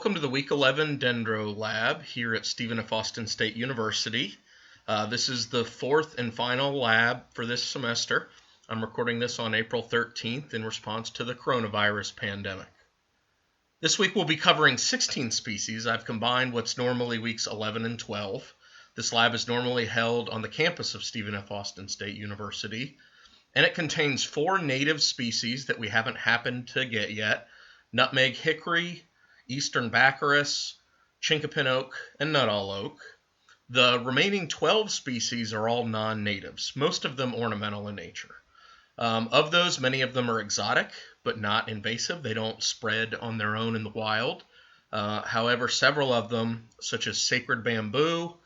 Welcome to the Week 11 Dendro Lab here at Stephen F. Austin State University. This is the fourth and final lab for this semester. I'm recording this on April 13th in response to the coronavirus pandemic. This week we'll be covering 16 species. I've combined what's normally weeks 11 and 12. This lab is normally held on the campus of Stephen F. Austin State University, and it contains 4 native species that we haven't happened to get yet: nutmeg hickory, eastern baccharis, chinkapin oak, and Nuttall oak. The remaining 12 species are all non-natives, most of them ornamental in nature. Of those, many of them are exotic, but not invasive. They don't spread on their own in the wild. However, several of them, such as sacred bamboo,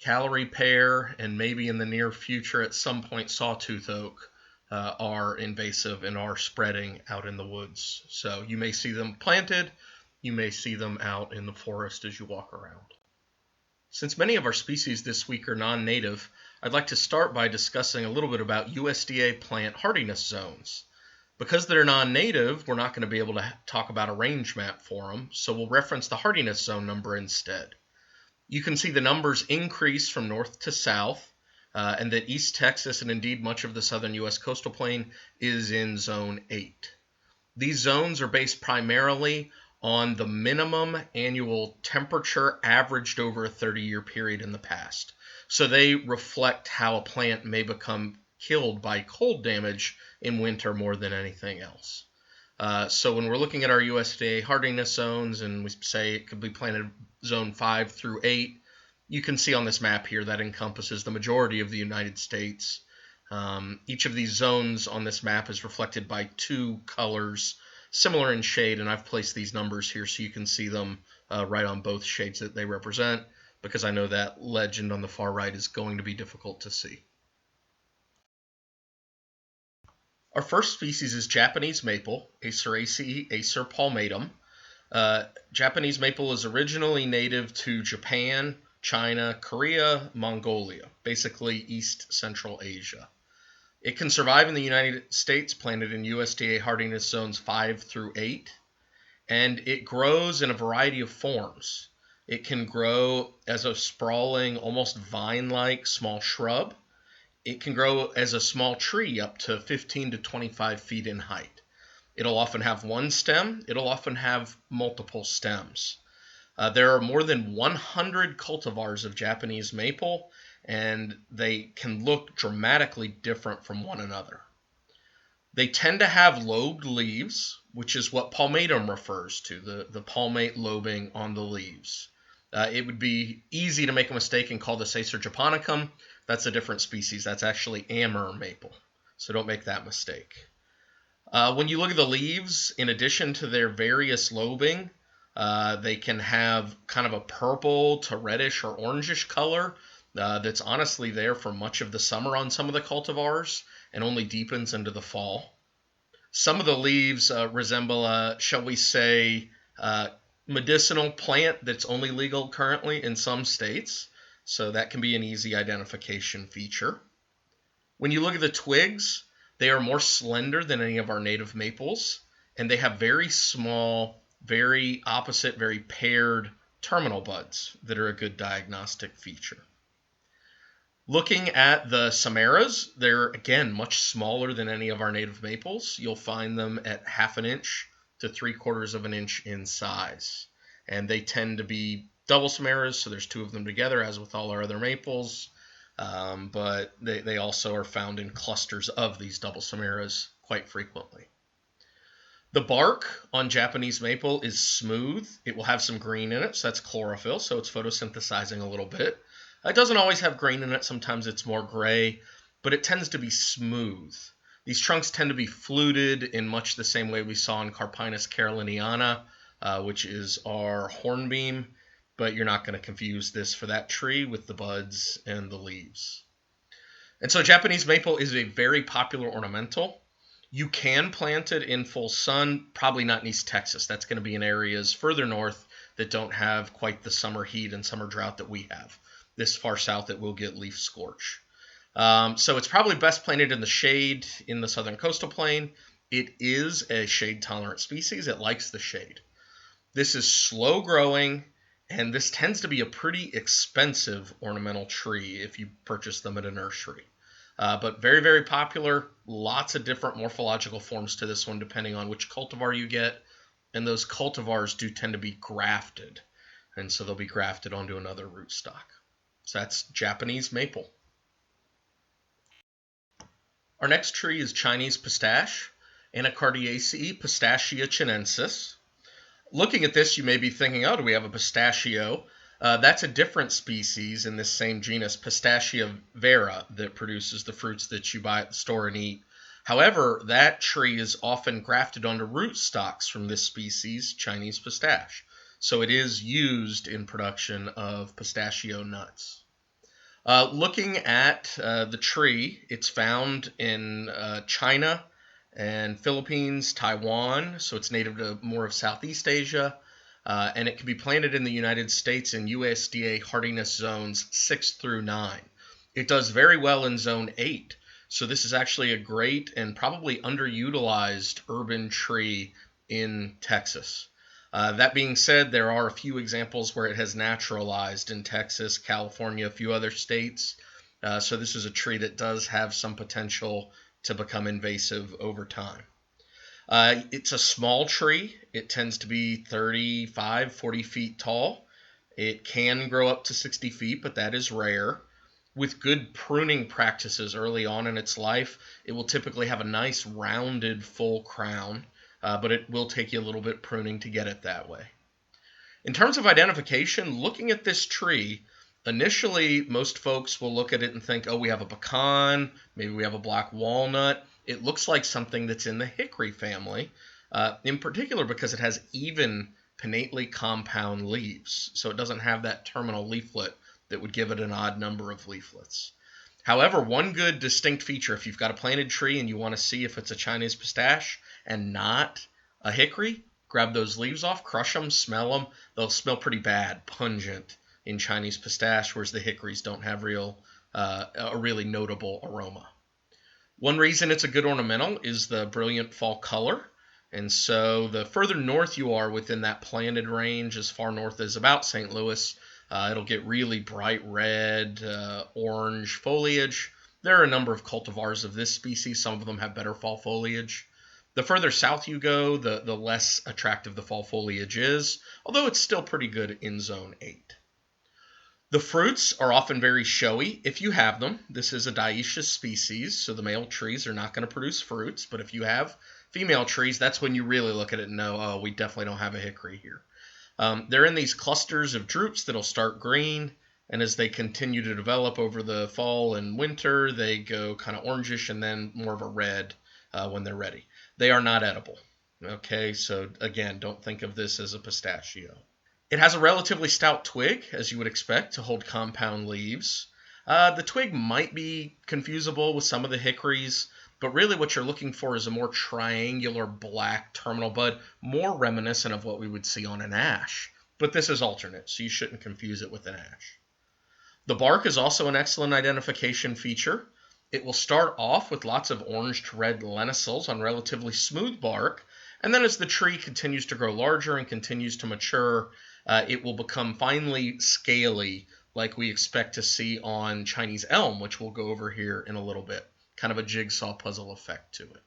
Callery pear, and maybe in the near future at some point sawtooth oak, are invasive and are spreading out in the woods. So you may see them planted, you may see them out in the forest as you walk around. Since many of our species this week are non-native, I'd like to start by discussing a little bit about USDA plant hardiness zones. Because they're non-native, we're not going to be able to talk about a range map for them, so we'll reference the hardiness zone number instead. You can see the numbers increase from north to south, and that East Texas and indeed much of the southern U.S. coastal plain is in Zone 8. These zones are based primarily on the minimum annual temperature averaged over a 30-year period in the past. So they reflect how a plant may become killed by cold damage in winter more than anything else. So when we're looking at our USDA hardiness zones and we say it could be planted zone 5 through 8, you can see on this map here that encompasses the majority of the United States. Each of these zones on this map is reflected by 2 colors similar in shade, and I've placed these numbers here so you can see them right on both shades that they represent, because I know that legend on the far right is going to be difficult to see. Our first species is Japanese maple, Aceraceae acer palmatum. Japanese maple is originally native to Japan, China, Korea, Mongolia, basically East Central Asia. It can survive in the United States, planted in USDA hardiness zones 5 through 8, and it grows in a variety of forms. It can grow as a sprawling, almost vine-like small shrub. It can grow as a small tree up to 15 to 25 feet in height. It'll often have one stem. It'll often have multiple stems. There are more than 100 cultivars of Japanese maple, and they can look dramatically different from one another. They tend to have lobed leaves, which is what palmatum refers to, the palmate lobing on the leaves. It would be easy to make a mistake and call this Acer japonicum. That's a different species. That's actually amur maple, so don't make that mistake. When you look at the leaves, in addition to their various lobing, they can have kind of a purple to reddish or orangish color that's honestly there for much of the summer on some of the cultivars and only deepens into the fall. Some of the leaves resemble, shall we say, medicinal plant that's only legal currently in some states, so that can be an easy identification feature. When you look at the twigs, they are more slender than any of our native maples, and they have very small, very opposite, very paired terminal buds that are a good diagnostic feature. Looking at the samaras, they're again much smaller than any of our native maples. You'll find them at 1/2 inch to 3/4 inch in size. And they tend to be double samaras, so there's 2 of them together, as with all our other maples. But they also are found in clusters of these double samaras quite frequently. The bark on Japanese maple is smooth. It will have some green in it, so that's chlorophyll, so it's photosynthesizing a little bit. It doesn't always have green in it. Sometimes it's more gray, but it tends to be smooth. These trunks tend to be fluted in much the same way we saw in Carpinus caroliniana, which is our hornbeam, but you're not going to confuse this for that tree with the buds and the leaves. And so Japanese maple is a very popular ornamental. You can plant it in full sun, probably not in East Texas. That's going to be in areas further north that don't have quite the summer heat and summer drought that we have. This far south, it will get leaf scorch. So it's probably best planted in the shade in the southern coastal plain. It is a shade-tolerant species. It likes the shade. This is slow growing, and this tends to be a pretty expensive ornamental tree if you purchase them at a nursery. But very, very popular. Lots of different morphological forms to this one depending on which cultivar you get. And those cultivars do tend to be grafted. And so they'll be grafted onto another rootstock. So that's Japanese maple. Our next tree is Chinese pistache, Anacardiaceae pistachia chinensis. Looking at this, you may be thinking, oh, do we have a pistachio? That's a different species in this same genus, Pistachia vera, that produces the fruits that you buy at the store and eat. However, that tree is often grafted onto rootstocks from this species, Chinese pistache. So it is used in production of pistachio nuts. Looking at the tree, it's found in China and Philippines, Taiwan, so it's native to more of Southeast Asia, and it can be planted in the United States in USDA hardiness zones 6 through 9. It does very well in zone 8, so this is actually a great and probably underutilized urban tree in Texas. That being said, there are a few examples where it has naturalized in Texas, California, a few other states, so this is a tree that does have some potential to become invasive over time. It's a small tree. It tends to be 35, 40 feet tall. It can grow up to 60 feet, but that is rare. With good pruning practices early on in its life, it will typically have a nice rounded full crown, but it will take you a little bit pruning to get it that way. In terms of identification, looking at this tree, initially, most folks will look at it and think, oh, we have a pecan, maybe we have a black walnut. It looks like something that's in the hickory family, in particular because it has even pinnately compound leaves. So it doesn't have that terminal leaflet that would give it an odd number of leaflets. However, one good distinct feature, if you've got a planted tree and you want to see if it's a Chinese pistache and not a hickory, grab those leaves off, crush them, smell them. They'll smell pretty bad, pungent in Chinese pistache, whereas the hickories don't have a really notable aroma. One reason it's a good ornamental is the brilliant fall color. And so the further north you are within that planted range, as far north as about St. Louis, it'll get really bright red, orange foliage. There are a number of cultivars of this species. Some of them have better fall foliage. The further south you go, the less attractive the fall foliage is, although it's still pretty good in zone 8. The fruits are often very showy if you have them. This is a dioecious species, so the male trees are not going to produce fruits, but if you have female trees, that's when you really look at it and know, oh, we definitely don't have a hickory here. They're in these clusters of drupes that'll start green, and as they continue to develop over the fall and winter, they go kind of orangish and then more of a red when they're ready. They are not edible. Okay, so again, don't think of this as a pistachio. It has a relatively stout twig, as you would expect, to hold compound leaves. The twig might be confusable with some of the hickories, but really what you're looking for is a more triangular black terminal bud, more reminiscent of what we would see on an ash. But this is alternate, so you shouldn't confuse it with an ash. The bark is also an excellent identification feature. It will start off with lots of orange to red lenticels on relatively smooth bark, and then as the tree continues to grow larger and continues to mature, it will become finely scaly like we expect to see on Chinese elm, which we'll go over here in a little bit. Kind of a jigsaw puzzle effect to it.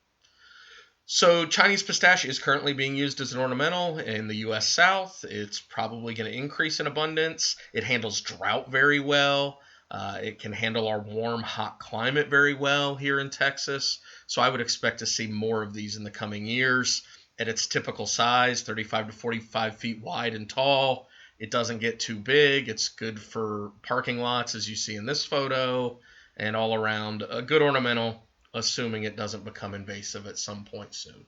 So Chinese pistache is currently being used as an ornamental in the U.S. South. It's probably going to increase in abundance. It handles drought very well. It can handle our warm, hot climate very well here in Texas. So I would expect to see more of these in the coming years. At its typical size, 35 to 45 feet wide and tall. It doesn't get too big. It's good for parking lots, as you see in this photo, and all around a good ornamental, assuming it doesn't become invasive at some point soon.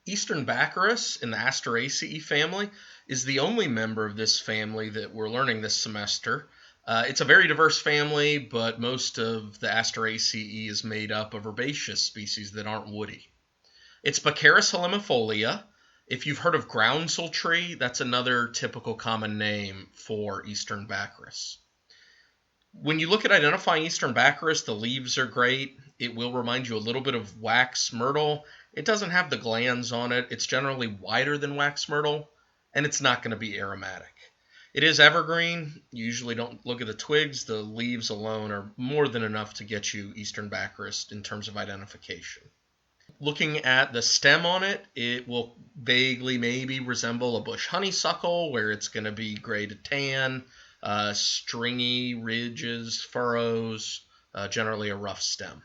Eastern baccharis in the Asteraceae family is the only member of this family that we're learning this semester. It's a very diverse family, but most of the Asteraceae is made up of herbaceous species that aren't woody. It's Baccharis helimifolia. If you've heard of groundsel tree, that's another typical common name for Eastern baccharis. When you look at identifying Eastern baccharis, the leaves are great. It will remind you a little bit of wax myrtle. It doesn't have the glands on it. It's generally wider than wax myrtle, and it's not going to be aromatic. It is evergreen. You usually don't look at the twigs. The leaves alone are more than enough to get you eastern baccharis in terms of identification. Looking at the stem on it, it will vaguely maybe resemble a bush honeysuckle, where it's going to be gray to tan, stringy ridges, furrows, generally a rough stem.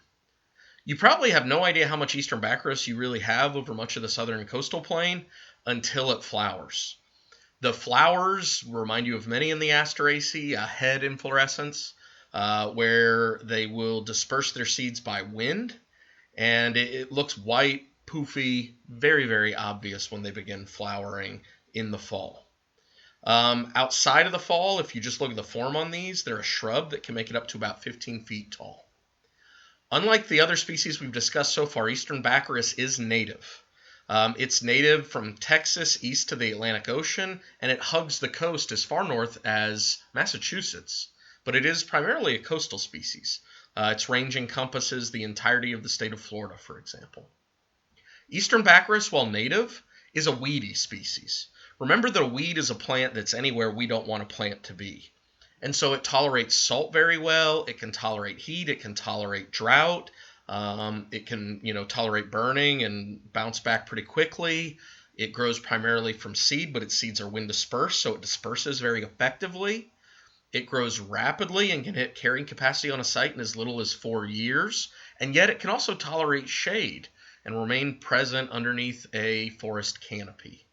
You probably have no idea how much eastern baccharis you really have over much of the southern coastal plain until it flowers. The flowers remind you of many in the Asteraceae, a head inflorescence, where they will disperse their seeds by wind, and it looks white, poofy, very, very obvious when they begin flowering in the fall. Outside of the fall, if you just look at the form on these, they're a shrub that can make it up to about 15 feet tall. Unlike the other species we've discussed so far, eastern baccharis is native. It's native from Texas east to the Atlantic Ocean, and it hugs the coast as far north as Massachusetts. But it is primarily a coastal species. Its range encompasses the entirety of the state of Florida, for example. Eastern baccharis, while native, is a weedy species. Remember that a weed is a plant that's anywhere we don't want a plant to be. And so it tolerates salt very well. It can tolerate heat. It can tolerate drought. It can, tolerate burning and bounce back pretty quickly. It grows primarily from seed, but its seeds are wind dispersed, so it disperses very effectively. It grows rapidly and can hit carrying capacity on a site in as little as 4 years, and yet it can also tolerate shade and remain present underneath a forest canopy.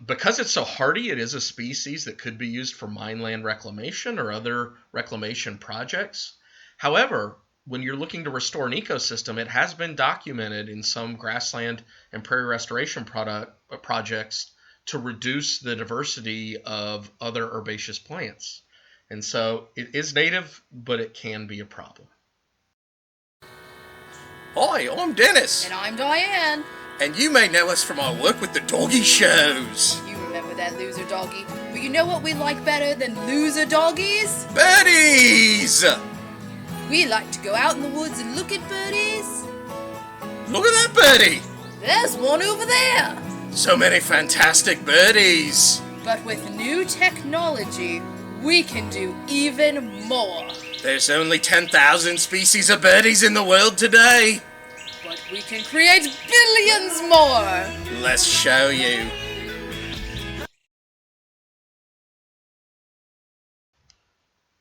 Because it's so hardy, it is a species that could be used for mineland reclamation or other reclamation projects. However, when you're looking to restore an ecosystem, it has been documented in some grassland and prairie restoration projects to reduce the diversity of other herbaceous plants. And so it is native, but it can be a problem. Hi, I'm Dennis. And I'm Diane. And you may know us from our work with the doggy shows. You remember that loser doggy. But you know what we like better than loser doggies? Birdies! We like to go out in the woods and look at birdies. Look at that birdie! There's one over there. So many fantastic birdies. But with new technology, we can do even more. There's only 10,000 species of birdies in the world today. But we can create billions more. Let's show you.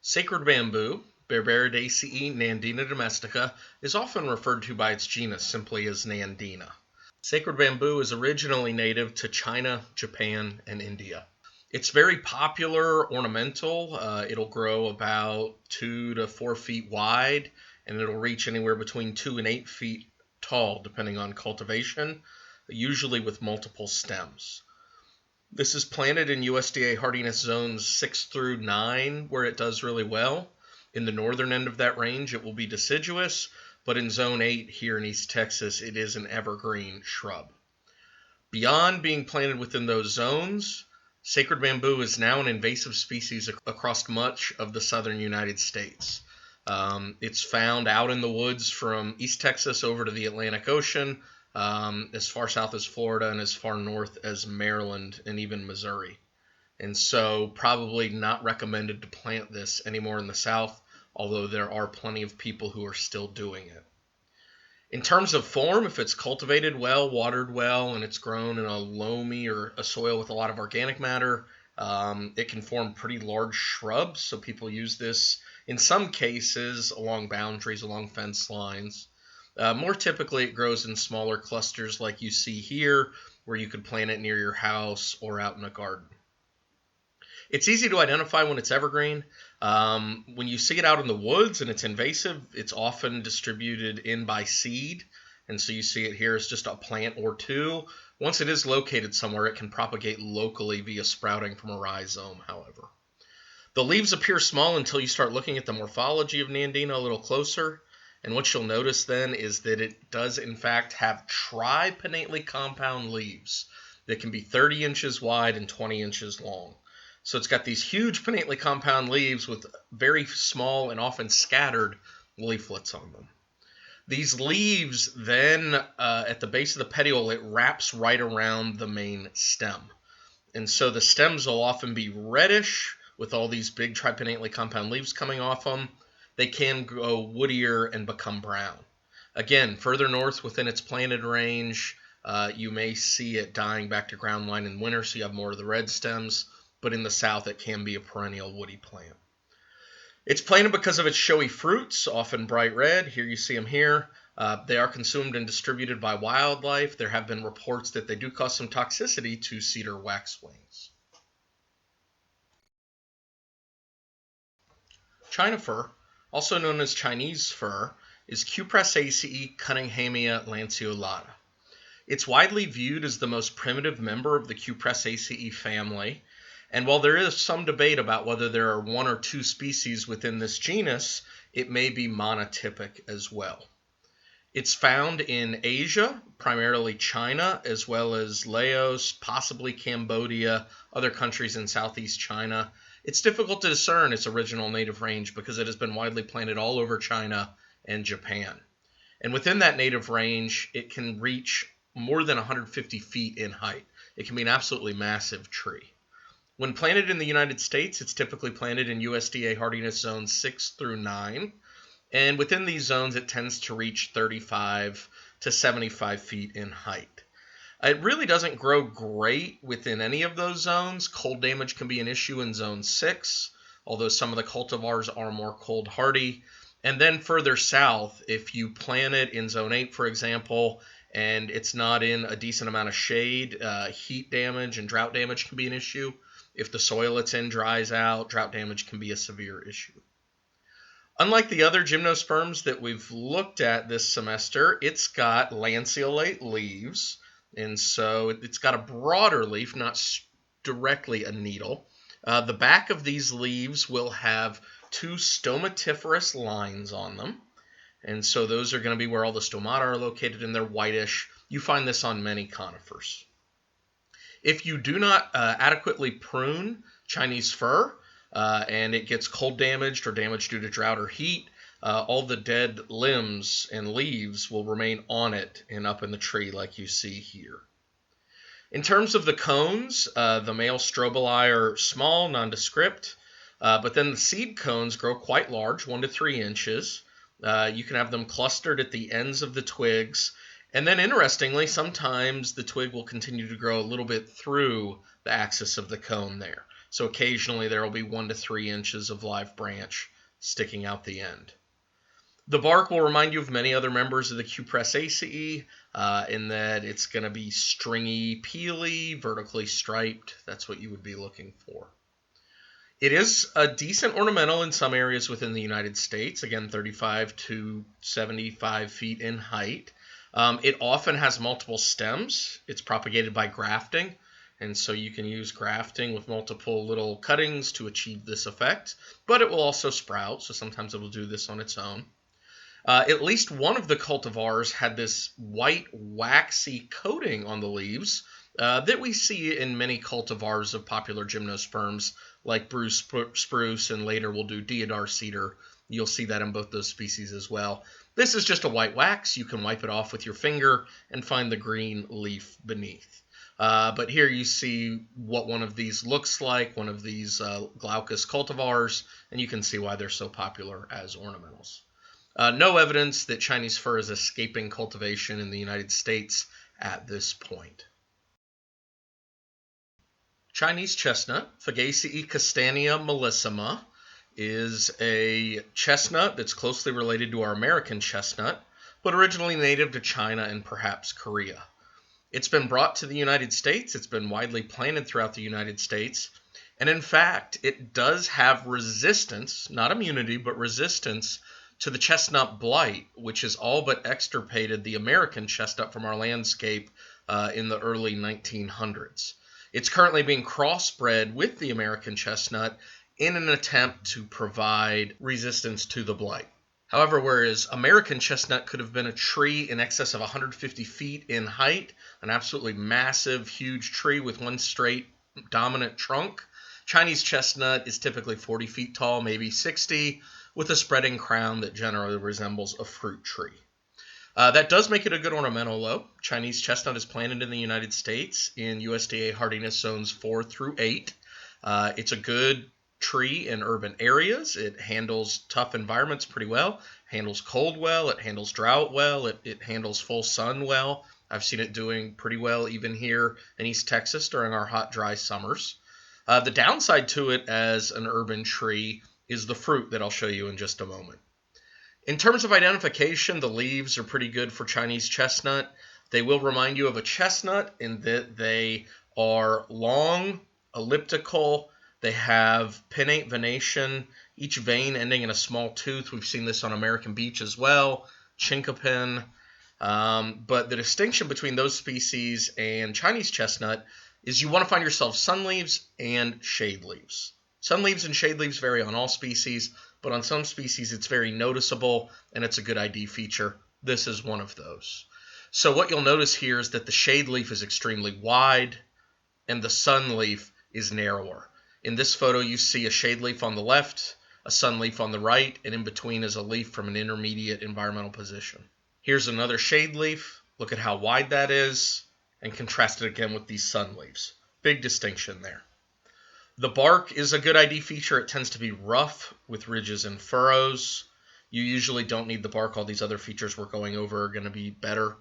Sacred bamboo, Berberidaceae nandina domestica, is often referred to by its genus simply as nandina. Sacred bamboo is originally native to China, Japan, and India. It's very popular ornamental. It'll grow about 2 to 4 feet wide, and it'll reach anywhere between 2 and 8 feet tall, depending on cultivation, usually with multiple stems. This is planted in USDA hardiness zones 6 through 9, where it does really well. In the northern end of that range, it will be deciduous, but in zone 8 here in East Texas, it is an evergreen shrub. Beyond being planted within those zones, sacred bamboo is now an invasive species across much of the southern United States. It's found out in the woods from East Texas over to the Atlantic Ocean, as far south as Florida and as far north as Maryland and even Missouri. And so probably not recommended to plant this anymore in the south, although there are plenty of people who are still doing it. In terms of form, if it's cultivated well, watered well, and it's grown in a loamy or a soil with a lot of organic matter, it can form pretty large shrubs. So people use this in some cases along boundaries, along fence lines. More typically, it grows in smaller clusters like you see here, where you could plant it near your house or out in a garden. It's easy to identify when it's evergreen. When you see it out in the woods and it's invasive, it's often distributed in by seed. And so you see it here as just a plant or two. Once it is located somewhere, it can propagate locally via sprouting from a rhizome, however. The leaves appear small until you start looking at the morphology of nandina a little closer. And what you'll notice then is that it does in fact have tripinnately compound leaves that can be 30 inches wide and 20 inches long. So it's got these huge pinnately compound leaves with very small and often scattered leaflets on them. These leaves then, at the base of the petiole, it wraps right around the main stem. And so the stems will often be reddish with all these big tripinnately compound leaves coming off them. They can go woodier and become brown. Again, further north within its planted range, you may see it dying back to ground line in winter, so you have more of the red stems. But in the south, it can be a perennial woody plant. It's planted because of its showy fruits, often bright red. Here you see them here. They are consumed and distributed by wildlife. There have been reports that they do cause some toxicity to cedar waxwings. China fir, also known as Chinese fir, is Cupressaceae cunninghamia lanceolata. It's widely viewed as the most primitive member of the Cupressaceae family. And while there is some debate about whether there are one or two species within this genus, it may be monotypic as well. It's found in Asia, primarily China, as well as Laos, possibly Cambodia, other countries in Southeast China. It's difficult to discern its original native range because it has been widely planted all over China and Japan. And within that native range, it can reach more than 150 feet in height. It can be an absolutely massive tree. When planted in the United States, it's typically planted in USDA hardiness zones 6 through 9. And within these zones, it tends to reach 35 to 75 feet in height. It really doesn't grow great within any of those zones. Cold damage can be an issue in zone 6, although some of the cultivars are more cold hardy. And then further south, if you plant it in zone 8, for example, and it's not in a decent amount of shade, heat damage and drought damage can be an issue. If the soil it's in dries out, drought damage can be a severe issue. Unlike the other gymnosperms that we've looked at this semester, it's got lanceolate leaves, and so it's got a broader leaf, not directly a needle. The back of these leaves will have 2 stomatiferous lines on them, and so those are going to be where all the stomata are located, and they're whitish. You find this on many conifers. If you do not adequately prune Chinese fir and it gets cold damaged or damaged due to drought or heat, all the dead limbs and leaves will remain on it and up in the tree like you see here. In terms of the cones, the male strobili are small, nondescript, but then the seed cones grow quite large, 1 to 3 inches. You can have them clustered at the ends of the twigs. And then interestingly, sometimes the twig will continue to grow a little bit through the axis of the cone there. So occasionally there will be 1 to 3 inches of live branch sticking out the end. The bark will remind you of many other members of the Cupressaceae in that it's going to be stringy, peely, vertically striped. That's what you would be looking for. It is a decent ornamental in some areas within the United States, again 35 to 75 feet in height. It often has multiple stems. It's propagated by grafting, and so you can use grafting with multiple little cuttings to achieve this effect, but it will also sprout, so sometimes it will do this on its own. At least one of the cultivars had this white waxy coating on the leaves that we see in many cultivars of popular gymnosperms like Bruce spruce, and later we'll do Deodar cedar. You'll see that in both those species as well. This is just a white wax. You can wipe it off with your finger and find the green leaf beneath. But here you see what one of these looks like, one of these glaucous cultivars, and you can see why they're so popular as ornamentals. No evidence that Chinese fir is escaping cultivation in the United States at this point. Chinese chestnut, Fagaceae castanea mollissima, is a chestnut that's closely related to our American chestnut, but originally native to China and perhaps Korea. It's been brought to the United States. It's been widely planted throughout the United States. And in fact, it does have resistance, not immunity, but resistance to the chestnut blight, which has all but extirpated the American chestnut from our landscape in the early 1900s. It's currently being crossbred with the American chestnut in an attempt to provide resistance to the blight. However, whereas American chestnut could have been a tree in excess of 150 feet in height, an absolutely massive, huge tree with one straight dominant trunk, Chinese chestnut is typically 40 feet tall, maybe 60, with a spreading crown that generally resembles a fruit tree. That does make it a good ornamental, though. Chinese chestnut is planted in the United States in USDA hardiness zones 4 through 8. It's a good tree in urban areas. It handles tough environments pretty well, handles cold well, it handles drought well, it handles full sun well. I've seen it doing pretty well even here in East Texas during our hot, dry summers. The downside to it as an urban tree is the fruit that I'll show you in just a moment. In terms of identification, the leaves are pretty good for Chinese chestnut. They will remind you of a chestnut in that they are long, elliptical. They have pinnate venation, each vein ending in a small tooth. We've seen this on American beech as well, chinkapin. But the distinction between those species and Chinese chestnut is you want to find yourself sun leaves and shade leaves. Sun leaves and shade leaves vary on all species, but on some species it's very noticeable and it's a good ID feature. This is one of those. So what you'll notice here is that the shade leaf is extremely wide and the sun leaf is narrower. In this photo you see a shade leaf on the left, a sun leaf on the right, and in between is a leaf from an intermediate environmental position. Here's another shade leaf. Look at how wide that is, and contrast it again with these sun leaves. Big distinction there. The bark is a good ID feature. It tends to be rough with ridges and furrows. You usually don't need the bark. All these other features we're going over are going to be better.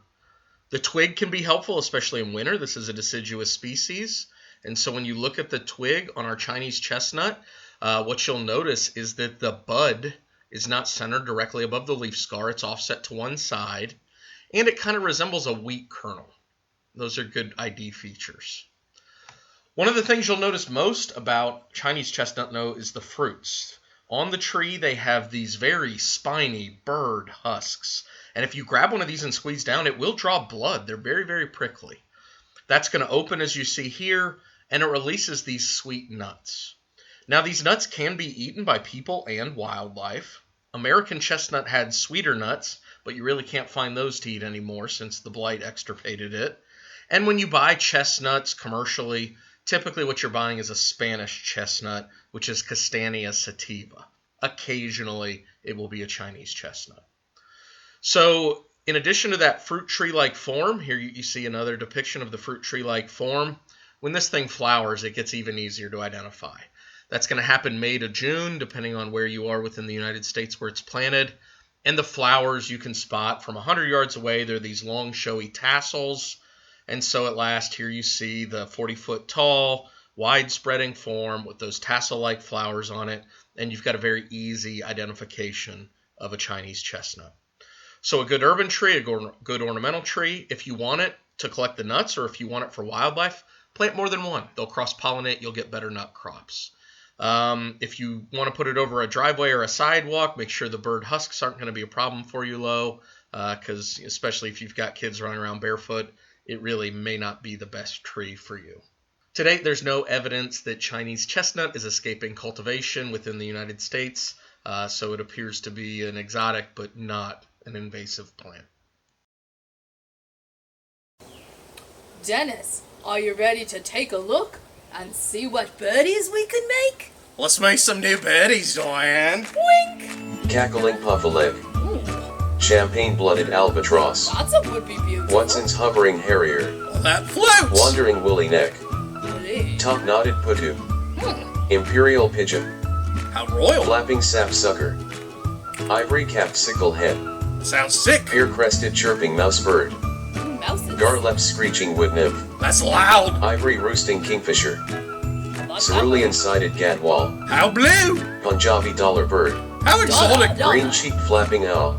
The twig can be helpful, especially in winter. This is a deciduous species. And so when you look at the twig on our Chinese chestnut, what you'll notice is that the bud is not centered directly above the leaf scar. It's offset to one side, and it kind of resembles a wheat kernel. Those are good ID features. One of the things you'll notice most about Chinese chestnut, though, is the fruits. On the tree, they have these very spiny bird husks. And if you grab one of these and squeeze down, it will draw blood. They're very, very prickly. That's going to open, as you see here, and it releases these sweet nuts. Now, these nuts can be eaten by people and wildlife. American chestnut had sweeter nuts, but you really can't find those to eat anymore since the blight extirpated it. And when you buy chestnuts commercially, typically what you're buying is a Spanish chestnut, which is Castanea sativa. Occasionally, it will be a Chinese chestnut. So, in addition to that fruit tree-like form, here you see another depiction of the fruit tree-like form. When this thing flowers, it gets even easier to identify. That's going to happen May to June, depending on where you are within the United States where it's planted. And the flowers you can spot from 100 yards away. They're these long, showy tassels. And so at last, here you see the 40-foot tall, wide-spreading form with those tassel-like flowers on it. And you've got a very easy identification of a Chinese chestnut. So a good urban tree, a good ornamental tree, if you want it to collect the nuts or if you want it for wildlife, plant more than one. They'll cross-pollinate. You'll get better nut crops. If you want to put it over a driveway or a sidewalk, make sure the bird husks aren't going to be a problem for you, though, because especially if you've got kids running around barefoot, it really may not be the best tree for you. To date, there's no evidence that Chinese chestnut is escaping cultivation within the United States, so it appears to be an exotic but not an invasive plant. Dennis, are you ready to take a look and see what birdies we can make? Let's make some new birdies, Diane. Wink! Cackling puffaleeg, champagne-blooded albatross, That would be beautiful. Watson's hovering harrier, That floats. wandering woolly neck, Really? top-knotted putu, imperial pigeon, How royal. flapping sapsucker, ivory-capped sicklehead, Sounds sick. pear-crested chirping mousebird, Mouses. garlep screeching wood nymph, That's loud. ivory roosting kingfisher, I like cerulean-sided gadwall, How blue. Punjabi dollar bird, How exotic. Dollar. green-cheeked flapping owl,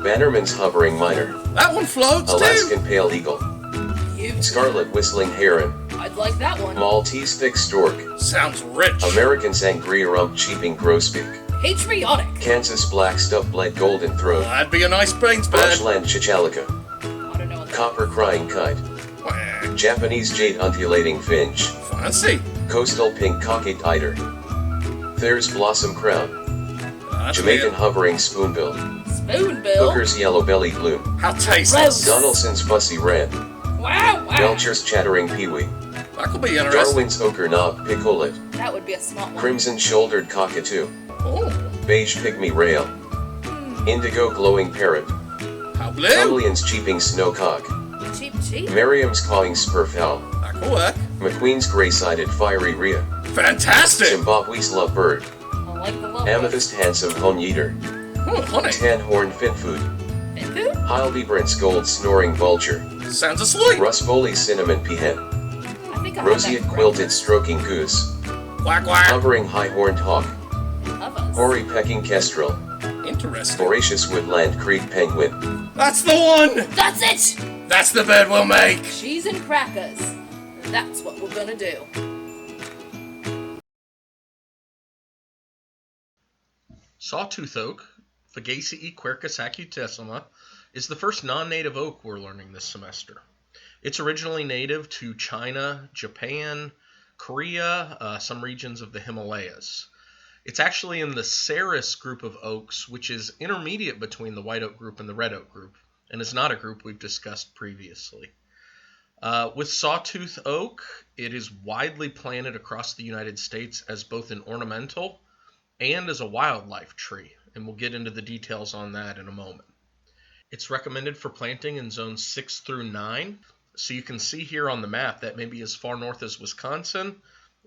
Bannerman's hovering miner, That one floats Alaskan pale eagle, that. Beautiful. scarlet whistling heron, I'd like that one. Maltese thick stork, too. Sounds rich. American sangria rump cheeping grosbeak, Patriotic. Kansas black stuff-bled golden throat, That'd be a nice brains bird. Marshland chichalika, I don't know what that copper crying kite, Quack. Japanese jade undulating finch, Fancy. coastal pink cockade eider, Thayer's blossom crown, That's Jamaican weird. hovering spoonbill, Spoonbill. Hooker's yellow belly bloom, How tasty. Gross. Donaldson's fussy wren, Wow, wow. Belcher's chattering peewee, That could be interesting. Darwin's ochre knob picolet, That would be a smart one. crimson shouldered cockatoo, Oh, beige pygmy rail, indigo glowing parrot, How blue? Tumblian's cheeping snowcock. Cheap. Merriam's cawing spurfowl. That could work. McQueen's gray-sided fiery rhea. Fantastic! Zimbabwe's lovebird. I like the love. Amethyst handsome honeyeater. Oh, honey. Tan-horned finfood. Finfood? Hyleby Brent's gold snoring vulture. Sounds asleep. Russ Foley's cinnamon peahen. I think I had Roseate that quilted stroking goose. Quack, quack. Hovering high-horned hawk. of us. Hoary pecking kestrel. Interesting. Voracious woodland creek penguin. That's the one! That's it! That's the bed we'll make! Cheese and crackers. That's what we're gonna do. Sawtooth oak, Fagaceae quercus acutissima, is the first non-native oak we're learning this semester. It's originally native to China, Japan, Korea, some regions of the Himalayas. It's actually in the Ceres group of oaks, which is intermediate between the white oak group and the red oak group, and is not a group we've discussed previously. With sawtooth oak, it is widely planted across the United States as both an ornamental and as a wildlife tree, and we'll get into the details on that in a moment. It's recommended for planting in zones 6 through 9, so you can see here on the map that may be as far north as Wisconsin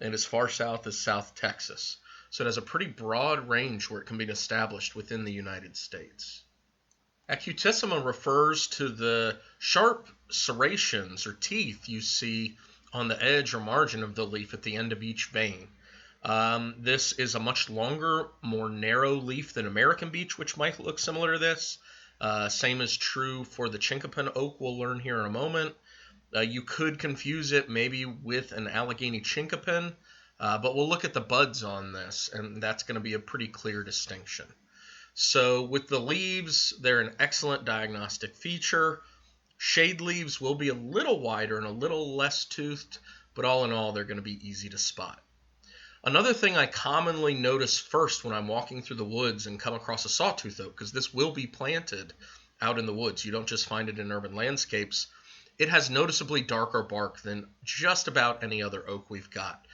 and as far south as South Texas. So it has a pretty broad range where it can be established within the United States. Acutissima refers to the sharp serrations or teeth you see on the edge or margin of the leaf at the end of each vein. This is a much longer, more narrow leaf than American beech, which might look similar to this. Same is true for the chinkapin oak we'll learn here in a moment. You could confuse it maybe with an Allegheny chinkapin, but we'll look at the buds on this, and that's going to be a pretty clear distinction. So with the leaves, they're an excellent diagnostic feature. Shade leaves will be a little wider and a little less toothed, but all in all, they're going to be easy to spot. Another thing I commonly notice first when I'm walking through the woods and come across a sawtooth oak, because this will be planted out in the woods, you don't just find it in urban landscapes, it has noticeably darker bark than just about any other oak we've got.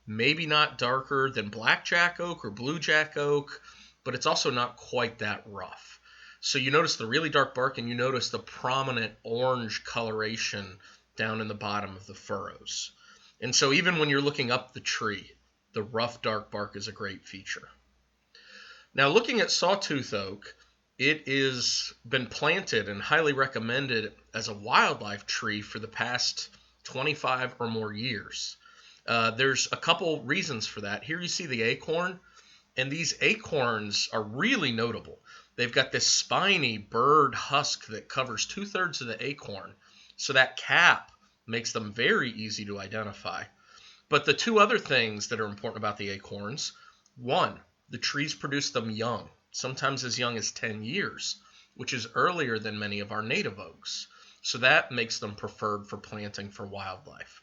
Maybe not darker than blackjack oak or bluejack oak, but it's also not quite that rough. So you notice the really dark bark and you notice the prominent orange coloration down in the bottom of the furrows. And so even when you're looking up the tree, the rough dark bark is a great feature. Now looking at sawtooth oak, it has been planted and highly recommended as a wildlife tree for the past 25 or more years. There's a couple reasons for that. Here you see the acorn, and these acorns are really notable. They've got this spiny bird husk that covers 2/3 of the acorn, so that cap makes them very easy to identify. But the two other things that are important about the acorns, one, the trees produce them young, sometimes as young as 10 years, which is earlier than many of our native oaks. So that makes them preferred for planting for wildlife.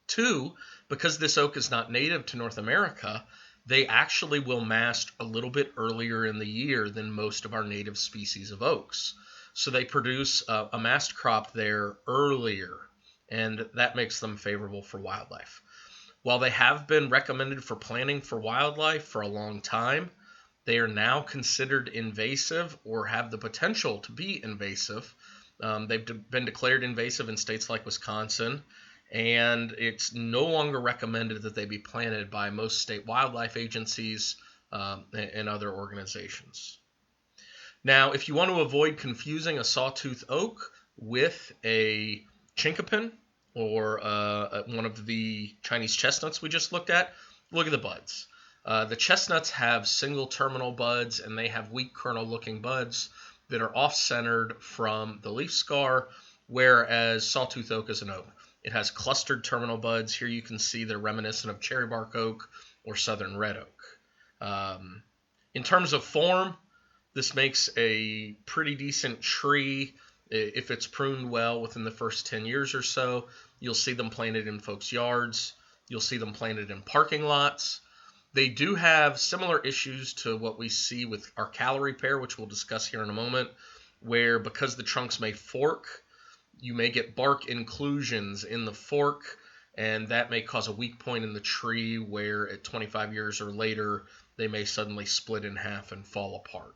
Two, because this oak is not native to North America, they actually will mast a little bit earlier in the year than most of our native species of oaks. So they produce a mast crop there earlier, and that makes them favorable for wildlife. While they have been recommended for planting for wildlife for a long time, they are now considered invasive or have the potential to be invasive. They've been declared invasive in states like Wisconsin, and it's no longer recommended that they be planted by most state wildlife agencies and other organizations. Now, if you want to avoid confusing a sawtooth oak with a chinkapin or one of the Chinese chestnuts we just looked at, look at the buds. The chestnuts have single terminal buds, and they have weak kernel-looking buds that are off-centered from the leaf scar, whereas sawtooth oak is an oak. It has clustered terminal buds. Here you can see they're reminiscent of cherry bark oak or southern red oak. In terms of form, this makes a pretty decent tree. If it's pruned well within the first 10 years or so, you'll see them planted in folks' yards. You'll see them planted in parking lots. They do have similar issues to what we see with our Callery pear, which we'll discuss here in a moment, where because the trunks may fork, you may get bark inclusions in the fork, and that may cause a weak point in the tree where at 25 years or later, they may suddenly split in half and fall apart.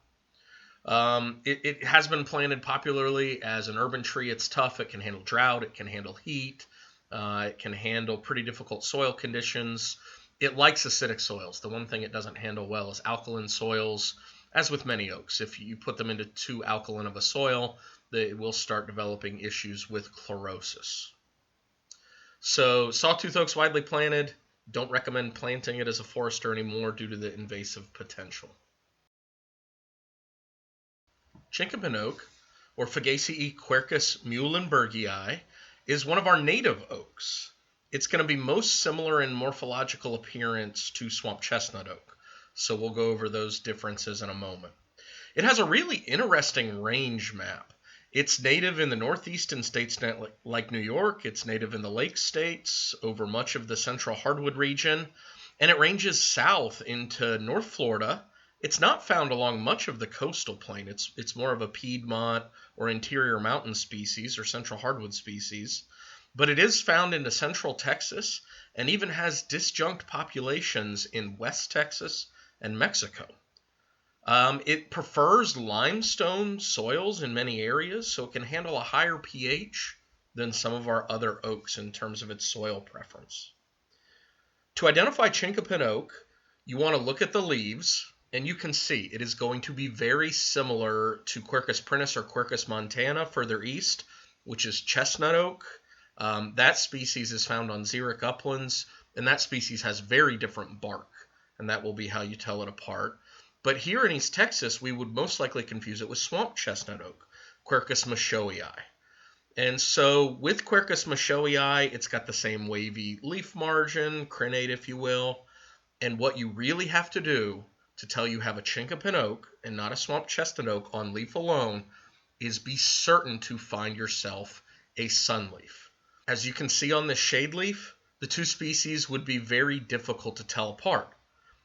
It has been planted popularly as an urban tree. It's tough. It can handle drought. It can handle heat. It can handle pretty difficult soil conditions. It likes acidic soils. The one thing it doesn't handle well is alkaline soils, as with many oaks. If you put them into too alkaline of a soil, they will start developing issues with chlorosis. So sawtooth oak's widely planted. Don't recommend planting it as a forester anymore due to the invasive potential. Chinkapin oak, or Fagaceae quercus muhlenbergii, is one of our native oaks. It's going to be most similar in morphological appearance to swamp chestnut oak, so we'll go over those differences in a moment. It has a really interesting range map. It's native in the northeastern states like New York. It's native in the lake states over much of the central hardwood region, and it ranges south into North Florida. It's not found along much of the coastal plain. It's more of a Piedmont or interior mountain species or central hardwood species, but it is found into central Texas and even has disjunct populations in West Texas and Mexico. It prefers limestone soils in many areas, so it can handle a higher pH than some of our other oaks in terms of its soil preference. To identify chinkapin oak, you want to look at the leaves, and you can see it is going to be very similar to Quercus prinus or Quercus montana further east, which is chestnut oak. That species is found on xeric uplands, and that species has very different bark, and that will be how you tell it apart. But here in East Texas, we would most likely confuse it with swamp chestnut oak, Quercus machoii. And so with Quercus machoii, it's got the same wavy leaf margin, crenate if you will. And what you really have to do to tell you have a chinkapin oak and not a swamp chestnut oak on leaf alone is be certain to find yourself a sunleaf. As you can see on this shade leaf, the two species would be very difficult to tell apart.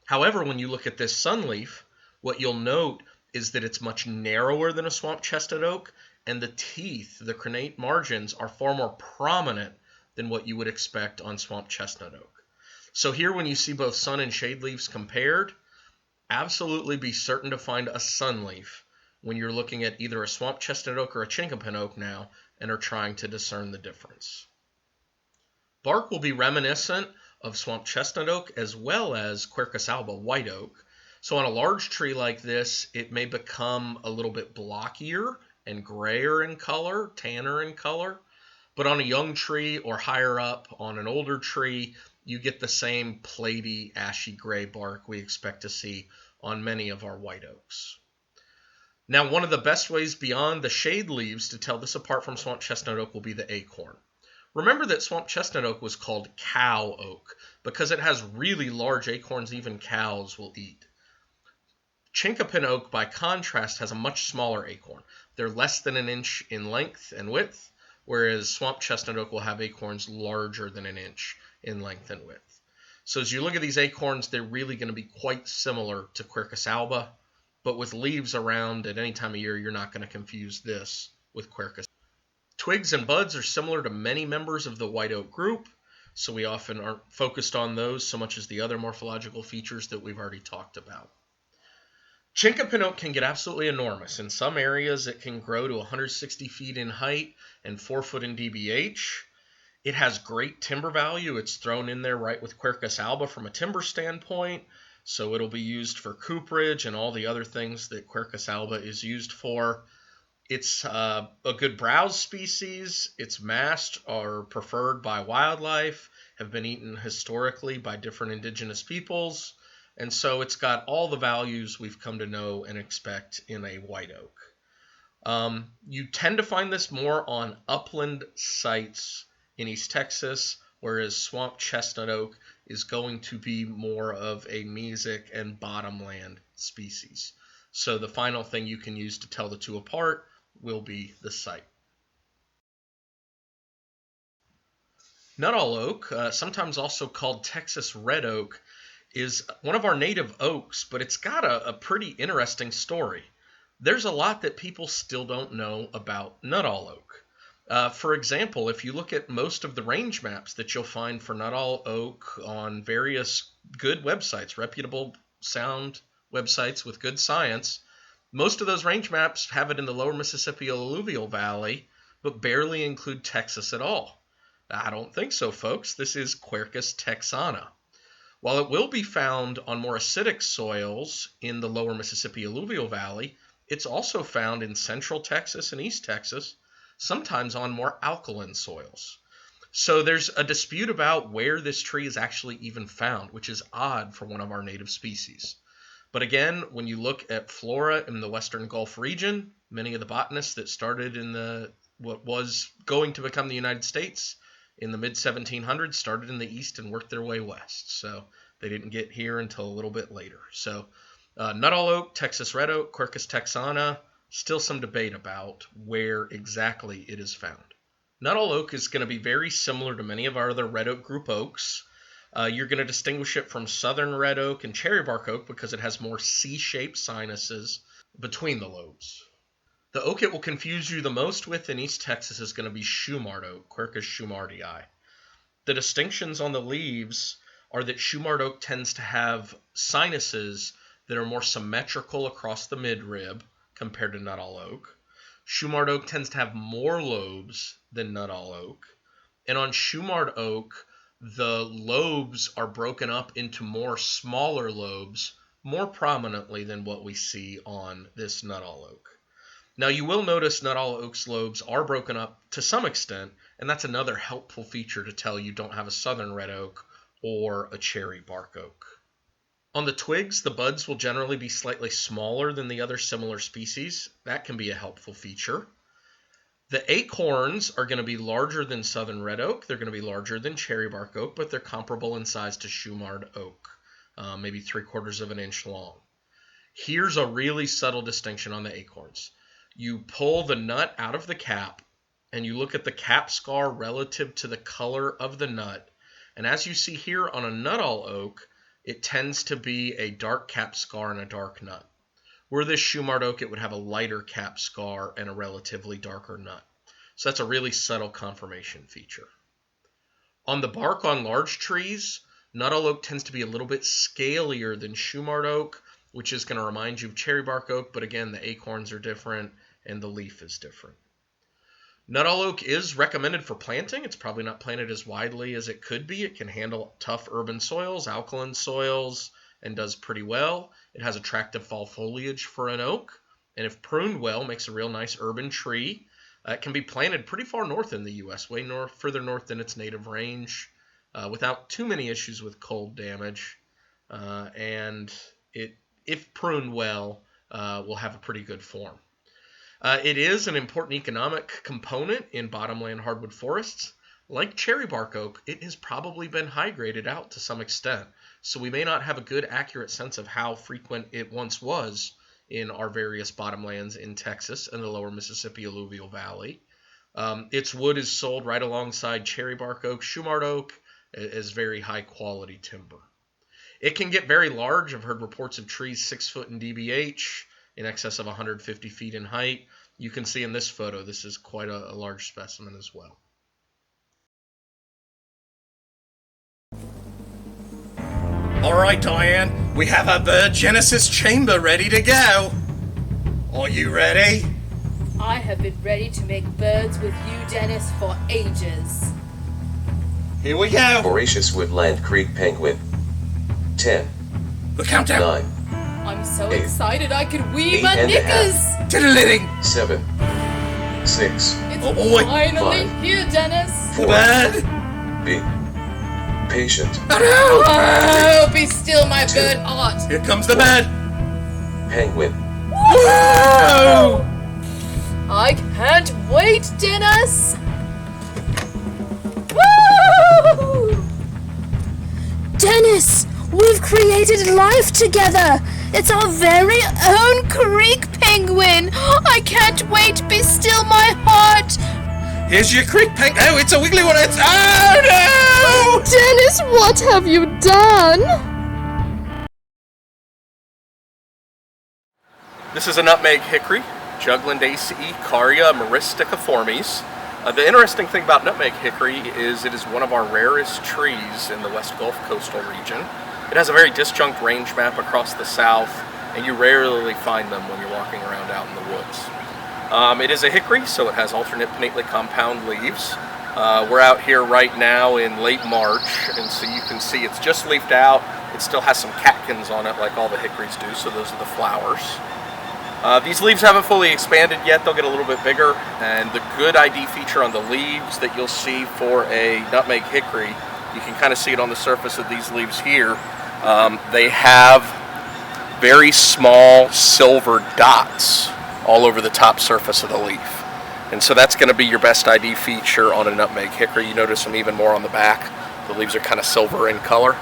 However, when you look at this sunleaf, what you'll note is that it's much narrower than a swamp chestnut oak, and the teeth, the crenate margins, are far more prominent than what you would expect on swamp chestnut oak. So here, when you see both sun and shade leaves compared, absolutely be certain to find a sunleaf when you're looking at either a swamp chestnut oak or a chinkapin oak now and are trying to discern the difference. Bark will be reminiscent of swamp chestnut oak as well as Quercus alba white oak. So on a large tree like this, it may become a little bit blockier and grayer in color, tanner in color. But on a young tree or higher up on an older tree, you get the same platy, ashy gray bark we expect to see on many of our white oaks. Now, one of the best ways beyond the shade leaves to tell this apart from swamp chestnut oak will be the acorn. Remember that swamp chestnut oak was called cow oak because it has really large acorns even cows will eat. Chinkapin oak, by contrast, has a much smaller acorn. They're less than an inch in length and width, whereas swamp chestnut oak will have acorns larger than an inch in length and width. So as you look at these acorns, they're really going to be quite similar to Quercus alba, but with leaves around at any time of year, you're not going to confuse this with Quercus. Twigs and buds are similar to many members of the white oak group, so we often aren't focused on those so much as the other morphological features that we've already talked about. Chinkapin oak can get absolutely enormous. In some areas, it can grow to 160 feet in height and 4 foot in dBH. It has great timber value. It's thrown in there right with Quercus alba from a timber standpoint, so it'll be used for cooperage and all the other things that Quercus alba is used for. It's a good browse species. Its mast are preferred by wildlife, have been eaten historically by different indigenous peoples. And so it's got all the values we've come to know and expect in a white oak. You tend to find this more on upland sites in East Texas, whereas swamp chestnut oak is going to be more of a mesic and bottomland species. So the final thing you can use to tell the two apart will be the site. Nuttall oak, sometimes also called Texas red oak, is one of our native oaks, but it's got a pretty interesting story. There's a lot that people still don't know about Nuttall oak. For example, if you look at most of the range maps that you'll find for Nuttall oak on various good websites, reputable, sound websites with good science, Most of those range maps have it in the lower Mississippi alluvial valley, but barely include Texas at all. I don't think so, folks. This is Quercus texana. While it will be found on more acidic soils in the lower Mississippi alluvial valley, it's also found in central Texas and east Texas, sometimes on more alkaline soils. So there's a dispute about where this tree is actually even found, which is odd for one of our native species. But again, when you look at flora in the western Gulf region, many of the botanists that started in what was going to become the United States in the mid-1700s started in the east and worked their way west. So they didn't get here until a little bit later. So Nuttall oak, Texas red oak, Quercus texana, still some debate about where exactly it is found. Nuttall oak is going to be very similar to many of our other red oak group oaks. You're going to distinguish it from southern red oak and cherry bark oak because it has more C-shaped sinuses between the lobes. The oak it will confuse you the most with in East Texas is going to be Shumard oak, Quercus shumardii. The distinctions on the leaves are that Shumard oak tends to have sinuses that are more symmetrical across the midrib compared to Nuttall oak. Shumard oak tends to have more lobes than Nuttall oak. And on Shumard oak, the lobes are broken up into more smaller lobes more prominently than what we see on this Nuttall oak. Now, you will notice Nuttall oak's lobes are broken up to some extent, and that's another helpful feature to tell you don't have a southern red oak or a cherry bark oak. On the twigs, the buds will generally be slightly smaller than the other similar species. That can be a helpful feature. The acorns are going to be larger than southern red oak. They're going to be larger than cherry bark oak, but they're comparable in size to Shumard oak, maybe 3/4 of an inch long. Here's a really subtle distinction on the acorns. You pull the nut out of the cap, and you look at the cap scar relative to the color of the nut. And as you see here on a Nuttall oak, it tends to be a dark cap scar and a dark nut. Where this Shumard oak, it would have a lighter cap scar and a relatively darker nut. So that's a really subtle confirmation feature. On the bark on large trees, Nuttall oak tends to be a little bit scalier than Shumard oak, which is going to remind you of cherry bark oak, but again, the acorns are different and the leaf is different. Nuttall oak is recommended for planting. It's probably not planted as widely as it could be. It can handle tough urban soils, alkaline soils, and does pretty well. It has attractive fall foliage for an oak, and if pruned well, makes a real nice urban tree. It can be planted pretty far north in the U.S., way further north than its native range, without too many issues with cold damage. And it, if pruned well, will have a pretty good form. It is an important economic component in bottomland hardwood forests. Like cherry bark oak, it has probably been high graded out to some extent, so we may not have a good accurate sense of how frequent it once was in our various bottomlands in Texas and the lower Mississippi alluvial valley. Its wood is sold right alongside cherry bark oak, Shumard oak, as very high quality timber. It can get very large. I've heard reports of trees 6 foot in DBH, in excess of 150 feet in height. You can see in this photo, this is quite a large specimen as well. All right, Diane, we have our bird Genesis chamber ready to go. Are you ready? I have been ready to make birds with you, Dennis, for ages. Here we go. Voracious woodland creek penguin. 10, The countdown. 9, I'm so 8, excited I could weave 8 my and a knickers. Tiddling. 7, 6, It's Oh, boy. finally 5, here, Dennis. The 4, bird. B. Patient. Oh, no. Oh, be still, my bird heart. Here comes the bird. Penguin. Whoa! I can't wait, Dennis. Woo! Dennis, we've created life together. It's our very own creek penguin. I can't wait. Be still, my heart. Here's your creek penguin. Oh, it's a wiggly one. It's... Oh, no! Dennis, what have you done? This is a nutmeg hickory, Juglanda Caria myristiciformis. The interesting thing about nutmeg hickory is it is one of our rarest trees in the West Gulf coastal region. It has a very disjunct range map across the south and you rarely find them when you're walking around out in the woods. It is a hickory, so it has alternate pinnately compound leaves. We're out here right now in late March, and so you can see it's just leafed out. It still has some catkins on it like all the hickories do, so those are the flowers. These leaves haven't fully expanded yet. They'll get a little bit bigger, and the good ID feature on the leaves that you'll see for a nutmeg hickory, you can kind of see it on the surface of these leaves here. They have very small silver dots all over the top surface of the leaf. And so that's going to be your best ID feature on a nutmeg hickory. You notice them even more on the back. The leaves are kind of silver in color.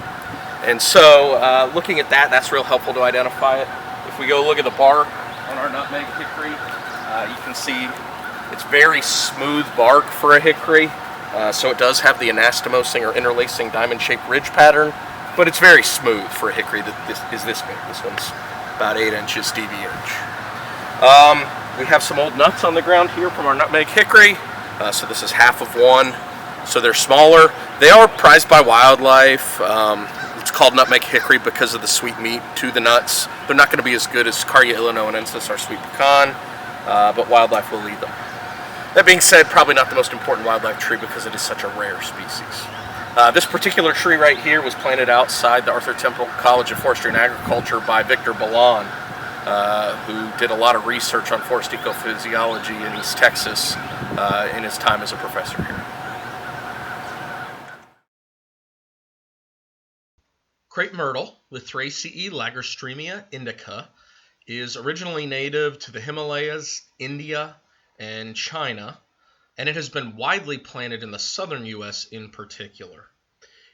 And so looking at that, that's real helpful to identify it. If we go look at the bark on our nutmeg hickory, you can see it's very smooth bark for a hickory. So it does have the anastomosing or interlacing diamond-shaped ridge pattern, but it's very smooth for a hickory that is this big. This one's about 8 inches DBH. We have some old nuts on the ground here from our nutmeg hickory. So this is half of one. So they're smaller. They are prized by wildlife. It's called nutmeg hickory because of the sweet meat to the nuts. They're not going to be as good as Carya illinoinensis, our sweet pecan, but wildlife will eat them. That being said, probably not the most important wildlife tree because it is such a rare species. This particular tree right here was planted outside the Arthur Temple College of Forestry and Agriculture by Victor Ballon, who did a lot of research on forest ecophysiology in East Texas in his time as a professor here. Crepe myrtle, Lythraceae lagerstremia indica, is originally native to the Himalayas, India, and China, and it has been widely planted in the southern U.S. in particular.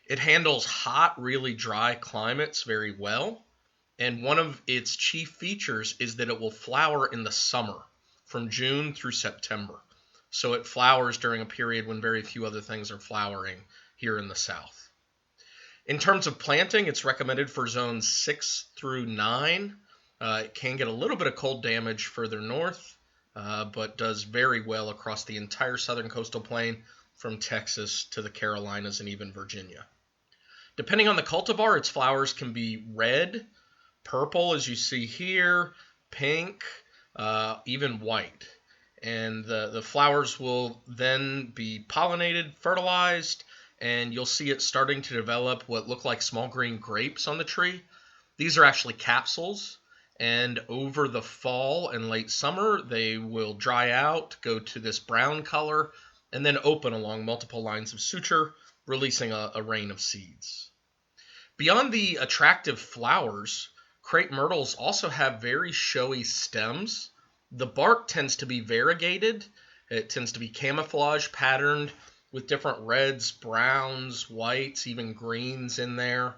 It handles hot, really dry climates very well, and one of its chief features is that it will flower in the summer, from June through September. So it flowers during a period when very few other things are flowering here in the south. In terms of planting, it's recommended for zones 6 through 9. It can get a little bit of cold damage further north, but does very well across the entire southern coastal plain from Texas to the Carolinas and even Virginia. Depending on the cultivar, its flowers can be red, purple, as you see here, pink, even white. And the flowers will then be pollinated, fertilized, and you'll see it starting to develop what look like small green grapes on the tree. These are actually capsules, and over the fall and late summer, they will dry out, go to this brown color, and then open along multiple lines of suture, releasing a rain of seeds. Beyond the attractive flowers, crepe myrtles also have very showy stems. The bark tends to be variegated. It tends to be camouflage patterned with different reds, browns, whites, even greens in there.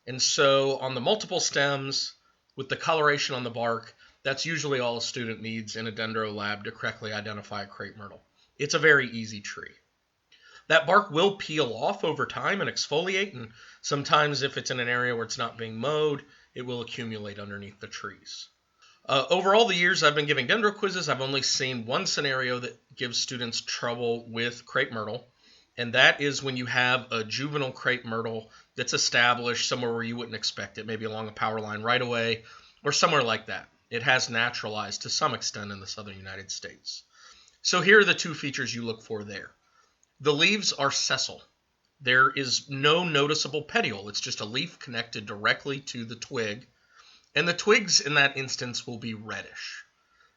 And so on the multiple stems, with the coloration on the bark, that's usually all a student needs in a dendro lab to correctly identify a crepe myrtle. It's a very easy tree. That bark will peel off over time and exfoliate, and sometimes if it's in an area where it's not being mowed, it will accumulate underneath the trees. Over all the years I've been giving dendro quizzes, I've only seen one scenario that gives students trouble with crepe myrtle, and that is when you have a juvenile crepe myrtle that's established somewhere where you wouldn't expect it, maybe along a power line right away, or somewhere like that. It has naturalized to some extent in the southern United States. So here are the two features you look for there. The leaves are sessile. There is no noticeable petiole. It's just a leaf connected directly to the twig, and the twigs in that instance will be reddish,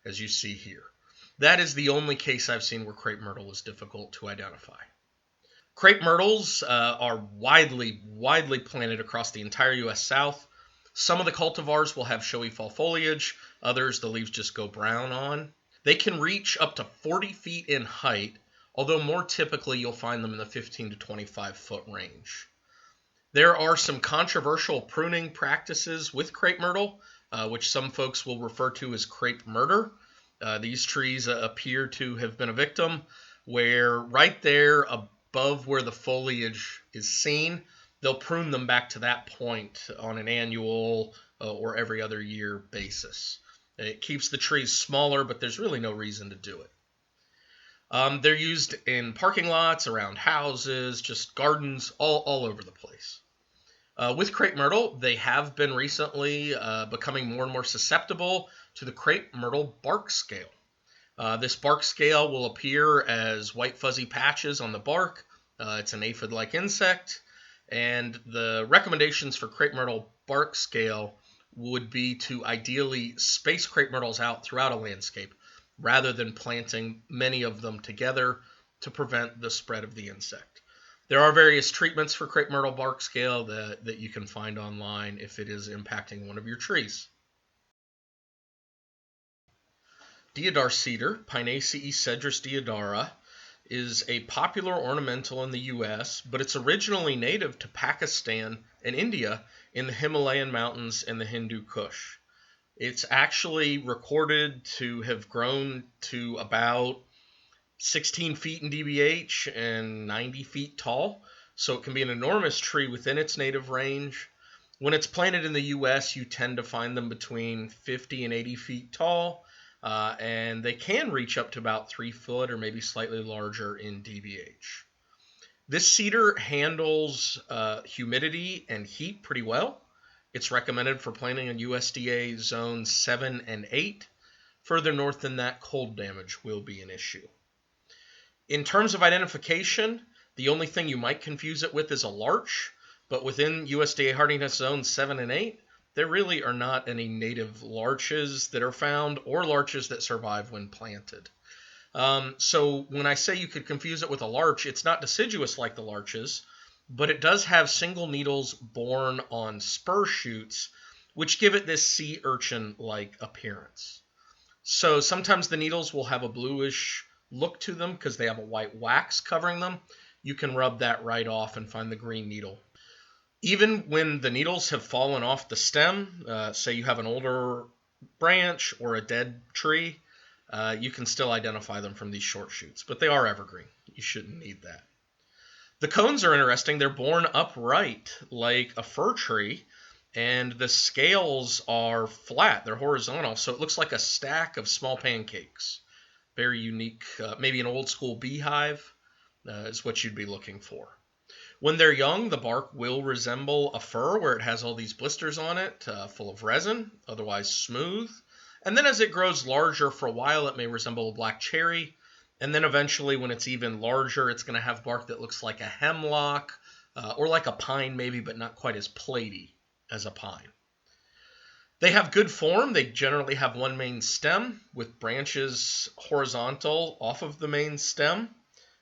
as you see here. That is the only case I've seen where crepe myrtle is difficult to identify. Crepe myrtles are widely planted across the entire U.S. South. Some of the cultivars will have showy fall foliage. Others, the leaves just go brown on. They can reach up to 40 feet in height, although more typically you'll find them in the 15 to 25 foot range. There are some controversial pruning practices with crepe myrtle, which some folks will refer to as crepe murder. These trees appear to have been a victim, where right there above where the foliage is seen, they'll prune them back to that point on an annual or every other year basis. It keeps the trees smaller, but there's really no reason to do it. They're used in parking lots, around houses, just gardens, all over the place. With crepe myrtle, they have been recently becoming more and more susceptible to the crepe myrtle bark scale. This bark scale will appear as white fuzzy patches on the bark. It's an aphid-like insect, and the recommendations for crepe myrtle bark scale would be to ideally space crepe myrtles out throughout a landscape rather than planting many of them together to prevent the spread of the insect. There are various treatments for crepe myrtle bark scale that you can find online if it is impacting one of your trees. Deodar cedar, Pinaceae cedrus deodara, is a popular ornamental in the U.S., but it's originally native to Pakistan and India in the Himalayan mountains and the Hindu Kush. It's actually recorded to have grown to about 16 feet in dBH and 90 feet tall, so it can be an enormous tree within its native range. When it's planted in the U.S., you tend to find them between 50 and 80 feet tall, and they can reach up to about 3 foot or maybe slightly larger in dBH. This cedar handles humidity and heat pretty well. It's recommended for planting in USDA zones 7 and 8. Further north than that, cold damage will be an issue. In terms of identification, the only thing you might confuse it with is a larch, but within USDA hardiness zones 7 and 8, there really are not any native larches that are found or larches that survive when planted. So when I say you could confuse it with a larch, it's not deciduous like the larches, but it does have single needles borne on spur shoots, which give it this sea urchin-like appearance. So sometimes the needles will have a bluish look to them because they have a white wax covering them. You can rub that right off and find the green needle. Even when the needles have fallen off the stem, say you have an older branch or a dead tree, you can still identify them from these short shoots, but they are evergreen. You shouldn't need that. The cones are interesting. They're borne upright like a fir tree, and the scales are flat. They're horizontal, so it looks like a stack of small pancakes. Very unique. Maybe an old school beehive is what you'd be looking for. When they're young, the bark will resemble a fir where it has all these blisters on it, full of resin, otherwise smooth. And then as it grows larger, for a while it may resemble a black cherry. And then eventually when it's even larger, it's going to have bark that looks like a hemlock or like a pine maybe, but not quite as platy as a pine. They have good form. They generally have one main stem with branches horizontal off of the main stem.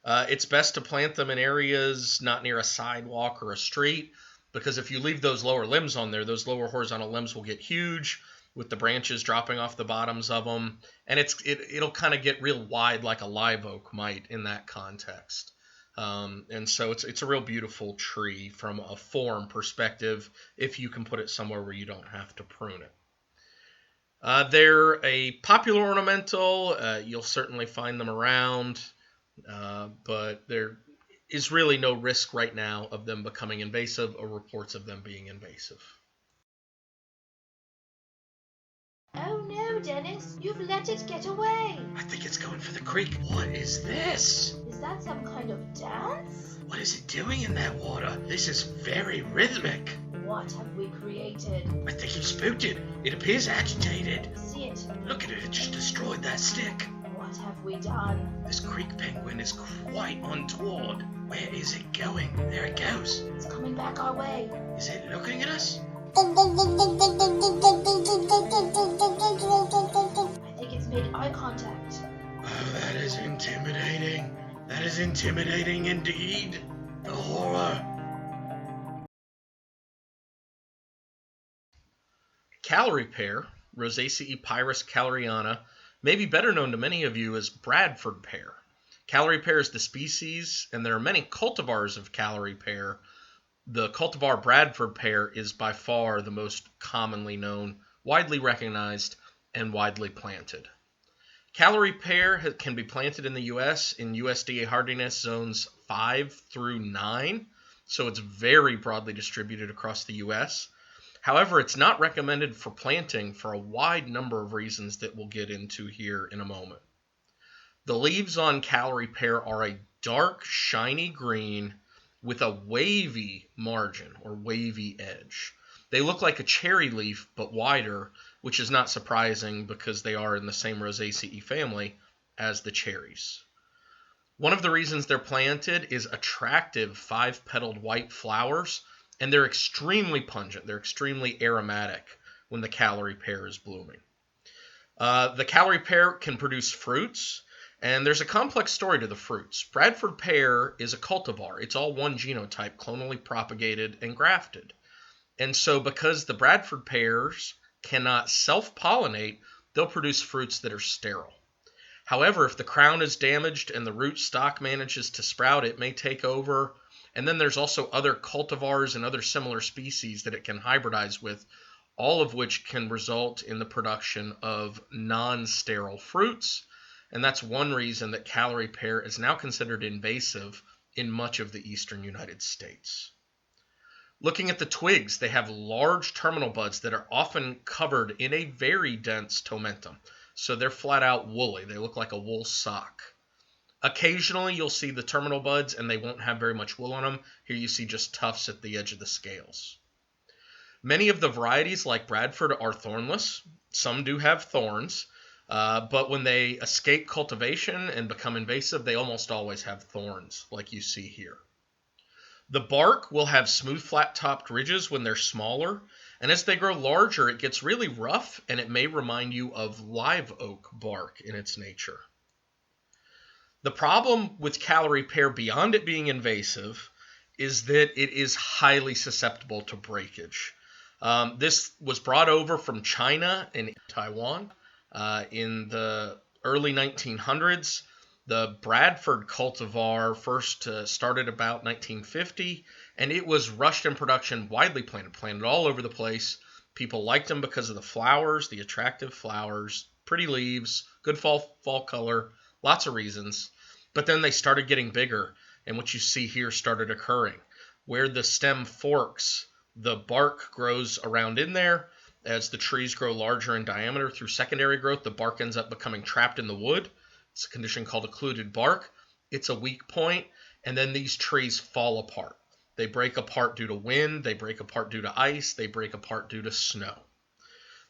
It's best to plant them in areas not near a sidewalk or a street, because if you leave those lower limbs on there, those lower horizontal limbs will get huge with the branches dropping off the bottoms of them, and it'll kind of get real wide like a live oak might in that context. And so it's a real beautiful tree from a form perspective if you can put it somewhere where you don't have to prune it. They're a popular ornamental. You'll certainly find them around. But there is really no risk right now of them becoming invasive or reports of them being invasive. Oh no, Dennis, you've let it get away. I think it's going for the creek. What is this? Is that some kind of dance? What is it doing in that water? This is very rhythmic. What have we created? I think you spooked it. It appears agitated. See it? Look at it, it just destroyed that stick. What have we done? This creek penguin is quite untoward. Where is it going? There it goes. It's coming back our way. Is it looking at us? I think it's made eye contact. Oh, that is intimidating. That is intimidating indeed. The horror. Callery pear, Rosaceae pyrus calleriana, may be better known to many of you as Bradford pear. Callery pear is the species, and there are many cultivars of Callery pear. The cultivar Bradford pear is by far the most commonly known, widely recognized, and widely planted. Callery pear can be planted in the U.S. in USDA hardiness zones 5 through 9, so it's very broadly distributed across the U.S. However, it's not recommended for planting for a wide number of reasons that we'll get into here in a moment. The leaves on Callery pear are a dark, shiny green with a wavy margin or wavy edge. They look like a cherry leaf but wider, which is not surprising because they are in the same Rosaceae family as the cherries. One of the reasons they're planted is attractive 5-petaled white flowers, and they're extremely pungent. They're extremely aromatic when the Callery pear is blooming. The Callery pear can produce fruits, and there's a complex story to the fruits. Bradford pear is a cultivar. It's all one genotype, clonally propagated and grafted. And so because the Bradford pears cannot self-pollinate, they'll produce fruits that are sterile. However, if the crown is damaged and the root stock manages to sprout, it may take over. And then there's also other cultivars and other similar species that it can hybridize with, all of which can result in the production of non-sterile fruits. And that's one reason that Callery pear is now considered invasive in much of the eastern United States. Looking at the twigs, they have large terminal buds that are often covered in a very dense tomentum. So they're flat out woolly. They look like a wool sock. Occasionally you'll see the terminal buds and they won't have very much wool on them. Here you see just tufts at the edge of the scales. Many of the varieties like Bradford are thornless. Some do have thorns, but when they escape cultivation and become invasive, they almost always have thorns like you see here. The bark will have smooth flat-topped ridges when they're smaller, and as they grow larger, it gets really rough, and it may remind you of live oak bark in its nature. The problem with Callery pear, beyond it being invasive, is that it is highly susceptible to breakage. This was brought over from China and Taiwan in the early 1900s. The Bradford cultivar first started about 1950, and it was rushed in production, widely planted all over the place. People liked them because of the flowers, the attractive flowers, pretty leaves, good fall color, lots of reasons. But then they started getting bigger, and what you see here started occurring. Where the stem forks, the bark grows around in there. As the trees grow larger in diameter through secondary growth, the bark ends up becoming trapped in the wood. It's a condition called occluded bark. It's a weak point, and then these trees fall apart. They break apart due to wind, they break apart due to ice, they break apart due to snow.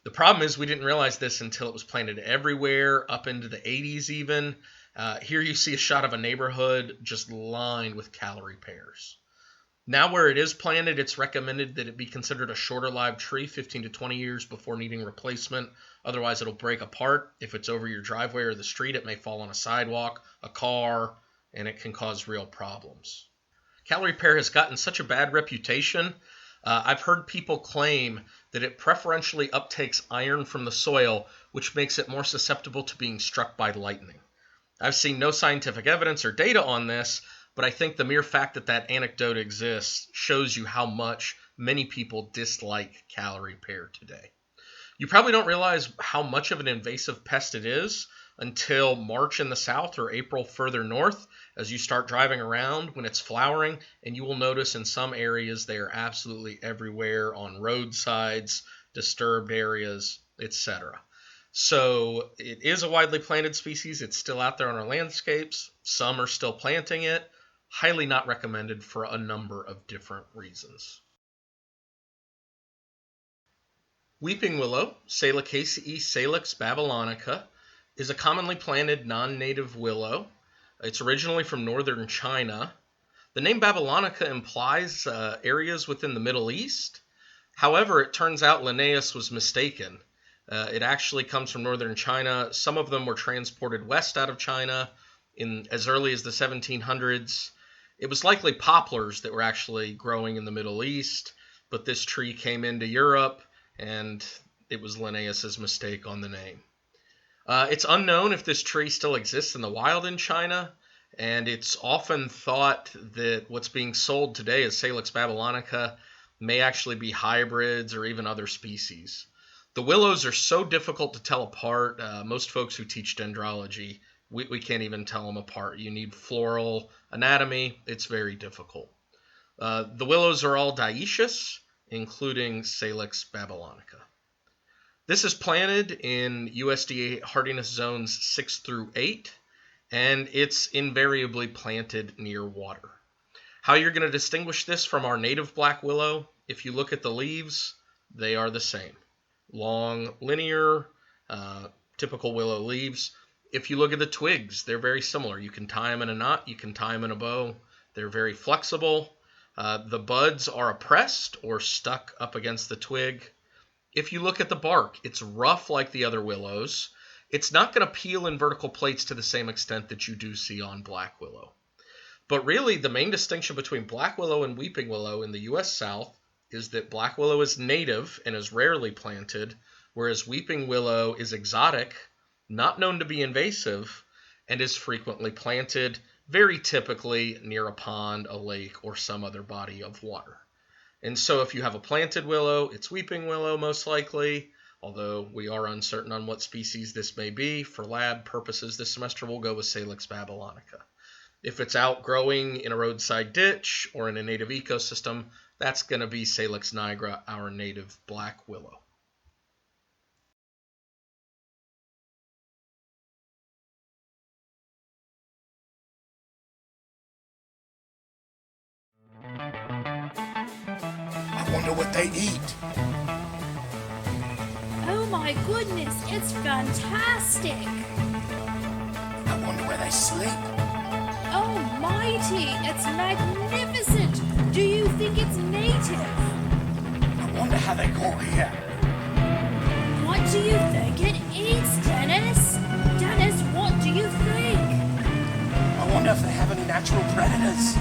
The problem is we didn't realize this until it was planted everywhere, up into the 80s even. Here you see a shot of a neighborhood just lined with Callery pears. Now where it is planted, it's recommended that it be considered a shorter lived tree, 15 to 20 years before needing replacement. Otherwise, it'll break apart. If it's over your driveway or the street, it may fall on a sidewalk, a car, and it can cause real problems. Callery pear has gotten such a bad reputation. I've heard people claim that it preferentially uptakes iron from the soil, which makes it more susceptible to being struck by lightning. I've seen no scientific evidence or data on this, but I think the mere fact that that anecdote exists shows you how much many people dislike Callery pear today. You probably don't realize how much of an invasive pest it is until March in the south or April further north as you start driving around when it's flowering, and you will notice in some areas they are absolutely everywhere on roadsides, disturbed areas, etc. So it is a widely planted species. It's still out there on our landscapes. Some are still planting it. Highly not recommended for a number of different reasons. Weeping willow, Salicaceae salix babylonica, is a commonly planted non-native willow. It's originally from northern China. The name babylonica implies areas within the Middle East. However, it turns out Linnaeus was mistaken. It actually comes from northern China. Some of them were transported west out of China in as early as the 1700s. It was likely poplars that were actually growing in the Middle East, but this tree came into Europe, and it was Linnaeus's mistake on the name. It's unknown if this tree still exists in the wild in China, and it's often thought that what's being sold today as Salix babylonica may actually be hybrids or even other species. The willows are so difficult to tell apart. Most folks who teach dendrology, we can't even tell them apart. You need floral anatomy. It's very difficult. The willows are all dioecious, including Salix babylonica. This is planted in USDA hardiness zones 6 through 8, and it's invariably planted near water. How you're going to distinguish this from our native black willow, if you look at the leaves, they are the same. Long, linear, typical willow leaves. If you look at the twigs, they're very similar. You can tie them in a knot, you can tie them in a bow. They're very flexible. The buds are oppressed or stuck up against the twig. If you look at the bark, it's rough like the other willows. It's not going to peel in vertical plates to the same extent that you do see on black willow. But really, the main distinction between black willow and weeping willow in the U.S. South is that black willow is native and is rarely planted, whereas weeping willow is exotic, not known to be invasive, and is frequently planted, very typically near a pond, a lake, or some other body of water. And so if you have a planted willow, it's weeping willow most likely, although we are uncertain on what species this may be. For lab purposes this semester, we'll go with Salix babylonica. If it's outgrowing in a roadside ditch or in a native ecosystem, that's going to be Salix nigra, our native black willow. I wonder what they eat. Oh my goodness, it's fantastic! I wonder where they sleep. Oh mighty, it's magnificent! Do you think it's native? I wonder how they got here. What do you think it eats, Dennis? Dennis, what do you think? I wonder if they have any natural predators.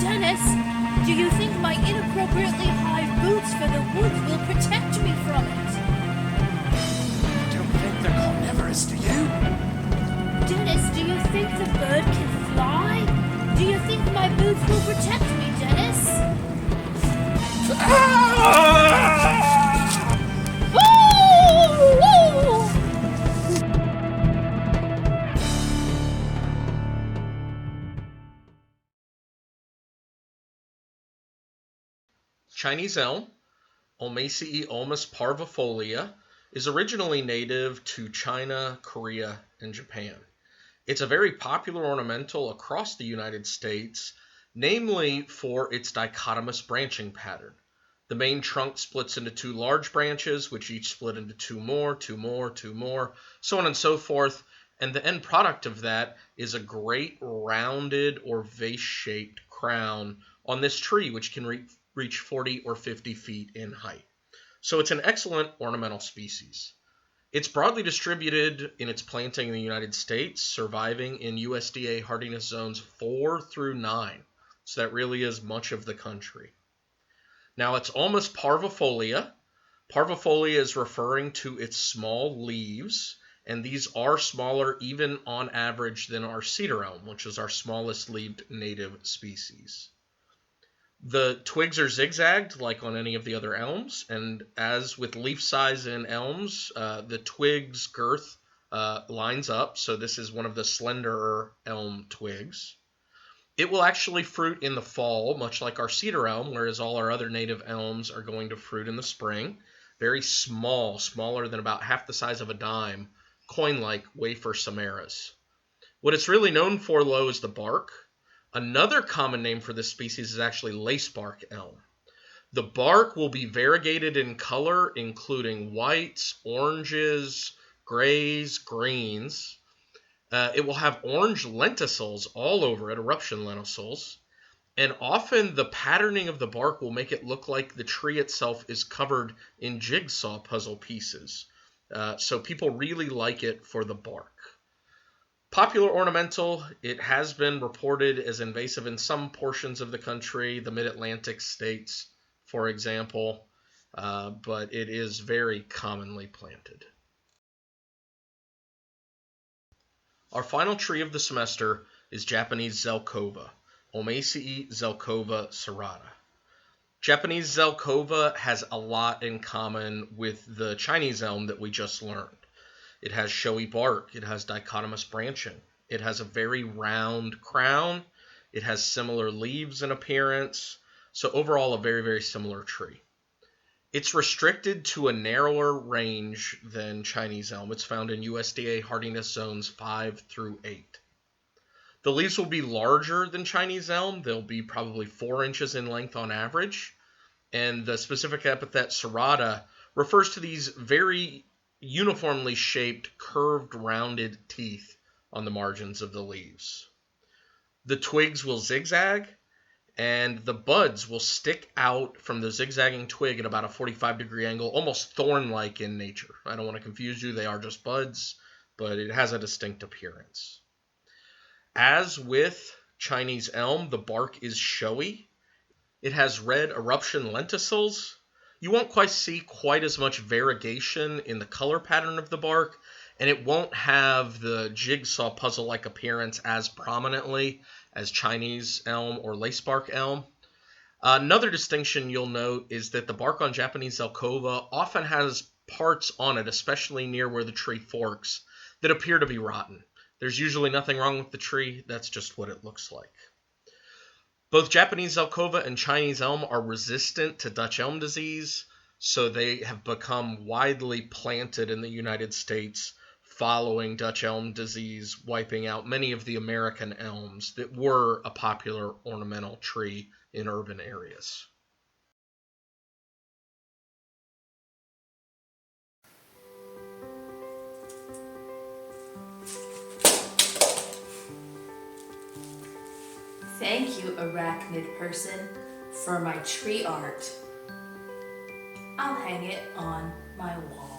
Dennis, do you think my inappropriately high boots for the woods will protect me from it? I don't think they're carnivorous, do you? Dennis, do you think the bird can fly? Do you think my boots will protect me, Dennis? Chinese elm, Ulmaceae ulmus parvifolia, is originally native to China, Korea, and Japan. It's a very popular ornamental across the United States, namely for its dichotomous branching pattern. The main trunk splits into two large branches, which each split into two more, so on and so forth, and the end product of that is a great rounded or vase-shaped crown on this tree, which can reach 40 or 50 feet in height. So it's an excellent ornamental species. It's broadly distributed in its planting in the United States, surviving in USDA hardiness zones 4 through 9. So that really is much of the country. Now it's almost parvifolia. Parvifolia is referring to its small leaves, and these are smaller even on average than our cedar elm, which is our smallest leaved native species. The twigs are zigzagged like on any of the other elms, and as with leaf size in elms, the twig's girth lines up, so this is one of the slenderer elm twigs. It will actually fruit in the fall, much like our cedar elm, whereas all our other native elms are going to fruit in the spring. Very small, smaller than about half the size of a dime, coin-like wafer samaras. What it's really known for, though, is the bark. Another common name for this species is actually lacebark elm. The bark will be variegated in color, including whites, oranges, grays, greens. It will have orange lenticels all over it, eruption lenticels, and often the patterning of the bark will make it look like the tree itself is covered in jigsaw puzzle pieces. So people really like it for the bark. Popular ornamental, it has been reported as invasive in some portions of the country, the mid-Atlantic states, for example, but it is very commonly planted. Our final tree of the semester is Japanese zelkova, Ulmaceae zelkova serrata. Japanese zelkova has a lot in common with the Chinese elm that we just learned. It has showy bark, it has dichotomous branching, it has a very round crown, it has similar leaves in appearance, so overall a very, very similar tree. It's restricted to a narrower range than Chinese elm. It's found in USDA hardiness zones 5 through 8. The leaves will be larger than Chinese elm. They'll be probably 4 inches in length on average. And the specific epithet serrata refers to these very uniformly shaped, curved, rounded teeth on the margins of the leaves. The twigs will zigzag, and the buds will stick out from the zigzagging twig at about a 45-degree angle, almost thorn-like in nature. I don't want to confuse you. They are just buds, but it has a distinct appearance. As with Chinese elm, the bark is showy. It has red eruption lenticels. You won't quite see quite as much variegation in the color pattern of the bark, and it won't have the jigsaw puzzle-like appearance as prominently as Chinese elm or lacebark elm. Another distinction you'll note is that the bark on Japanese zelkova often has parts on it, especially near where the tree forks, that appear to be rotten. There's usually nothing wrong with the tree. That's just what it looks like. Both Japanese zelkova and Chinese elm are resistant to Dutch elm disease, so they have become widely planted in the United States following Dutch elm disease wiping out many of the American elms that were a popular ornamental tree in urban areas. Thank you, arachnid person, for my tree art. I'll hang it on my wall.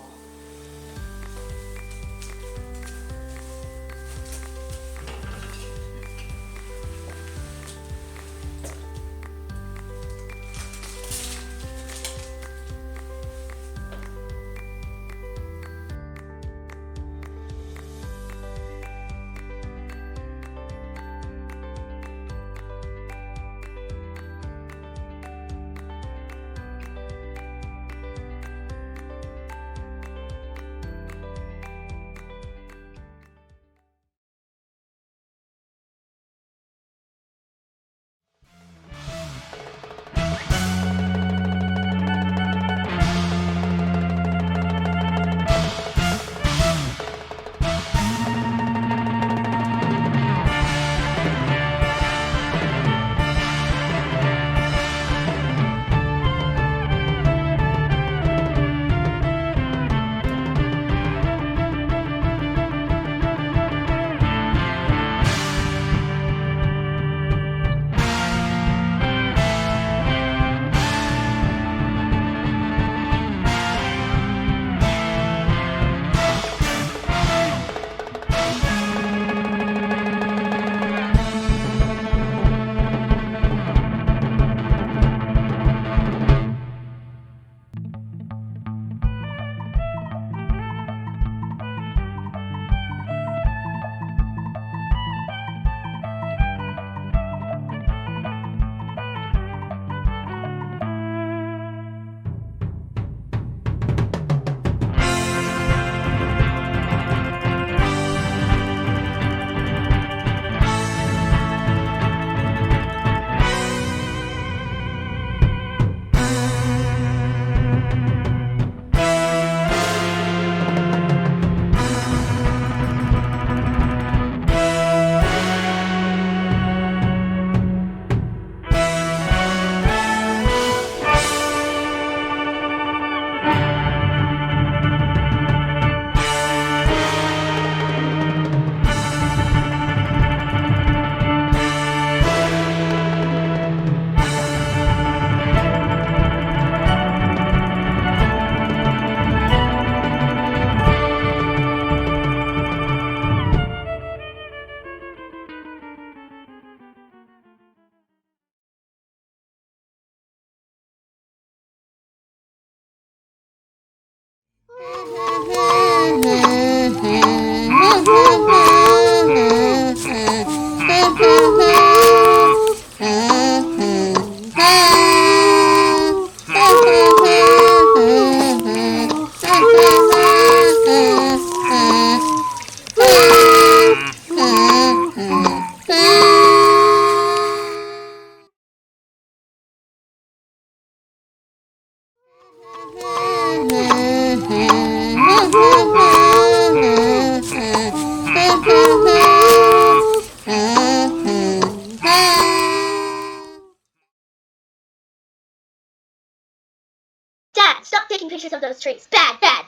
Dad, stop taking pictures of those trees. Bad, bad.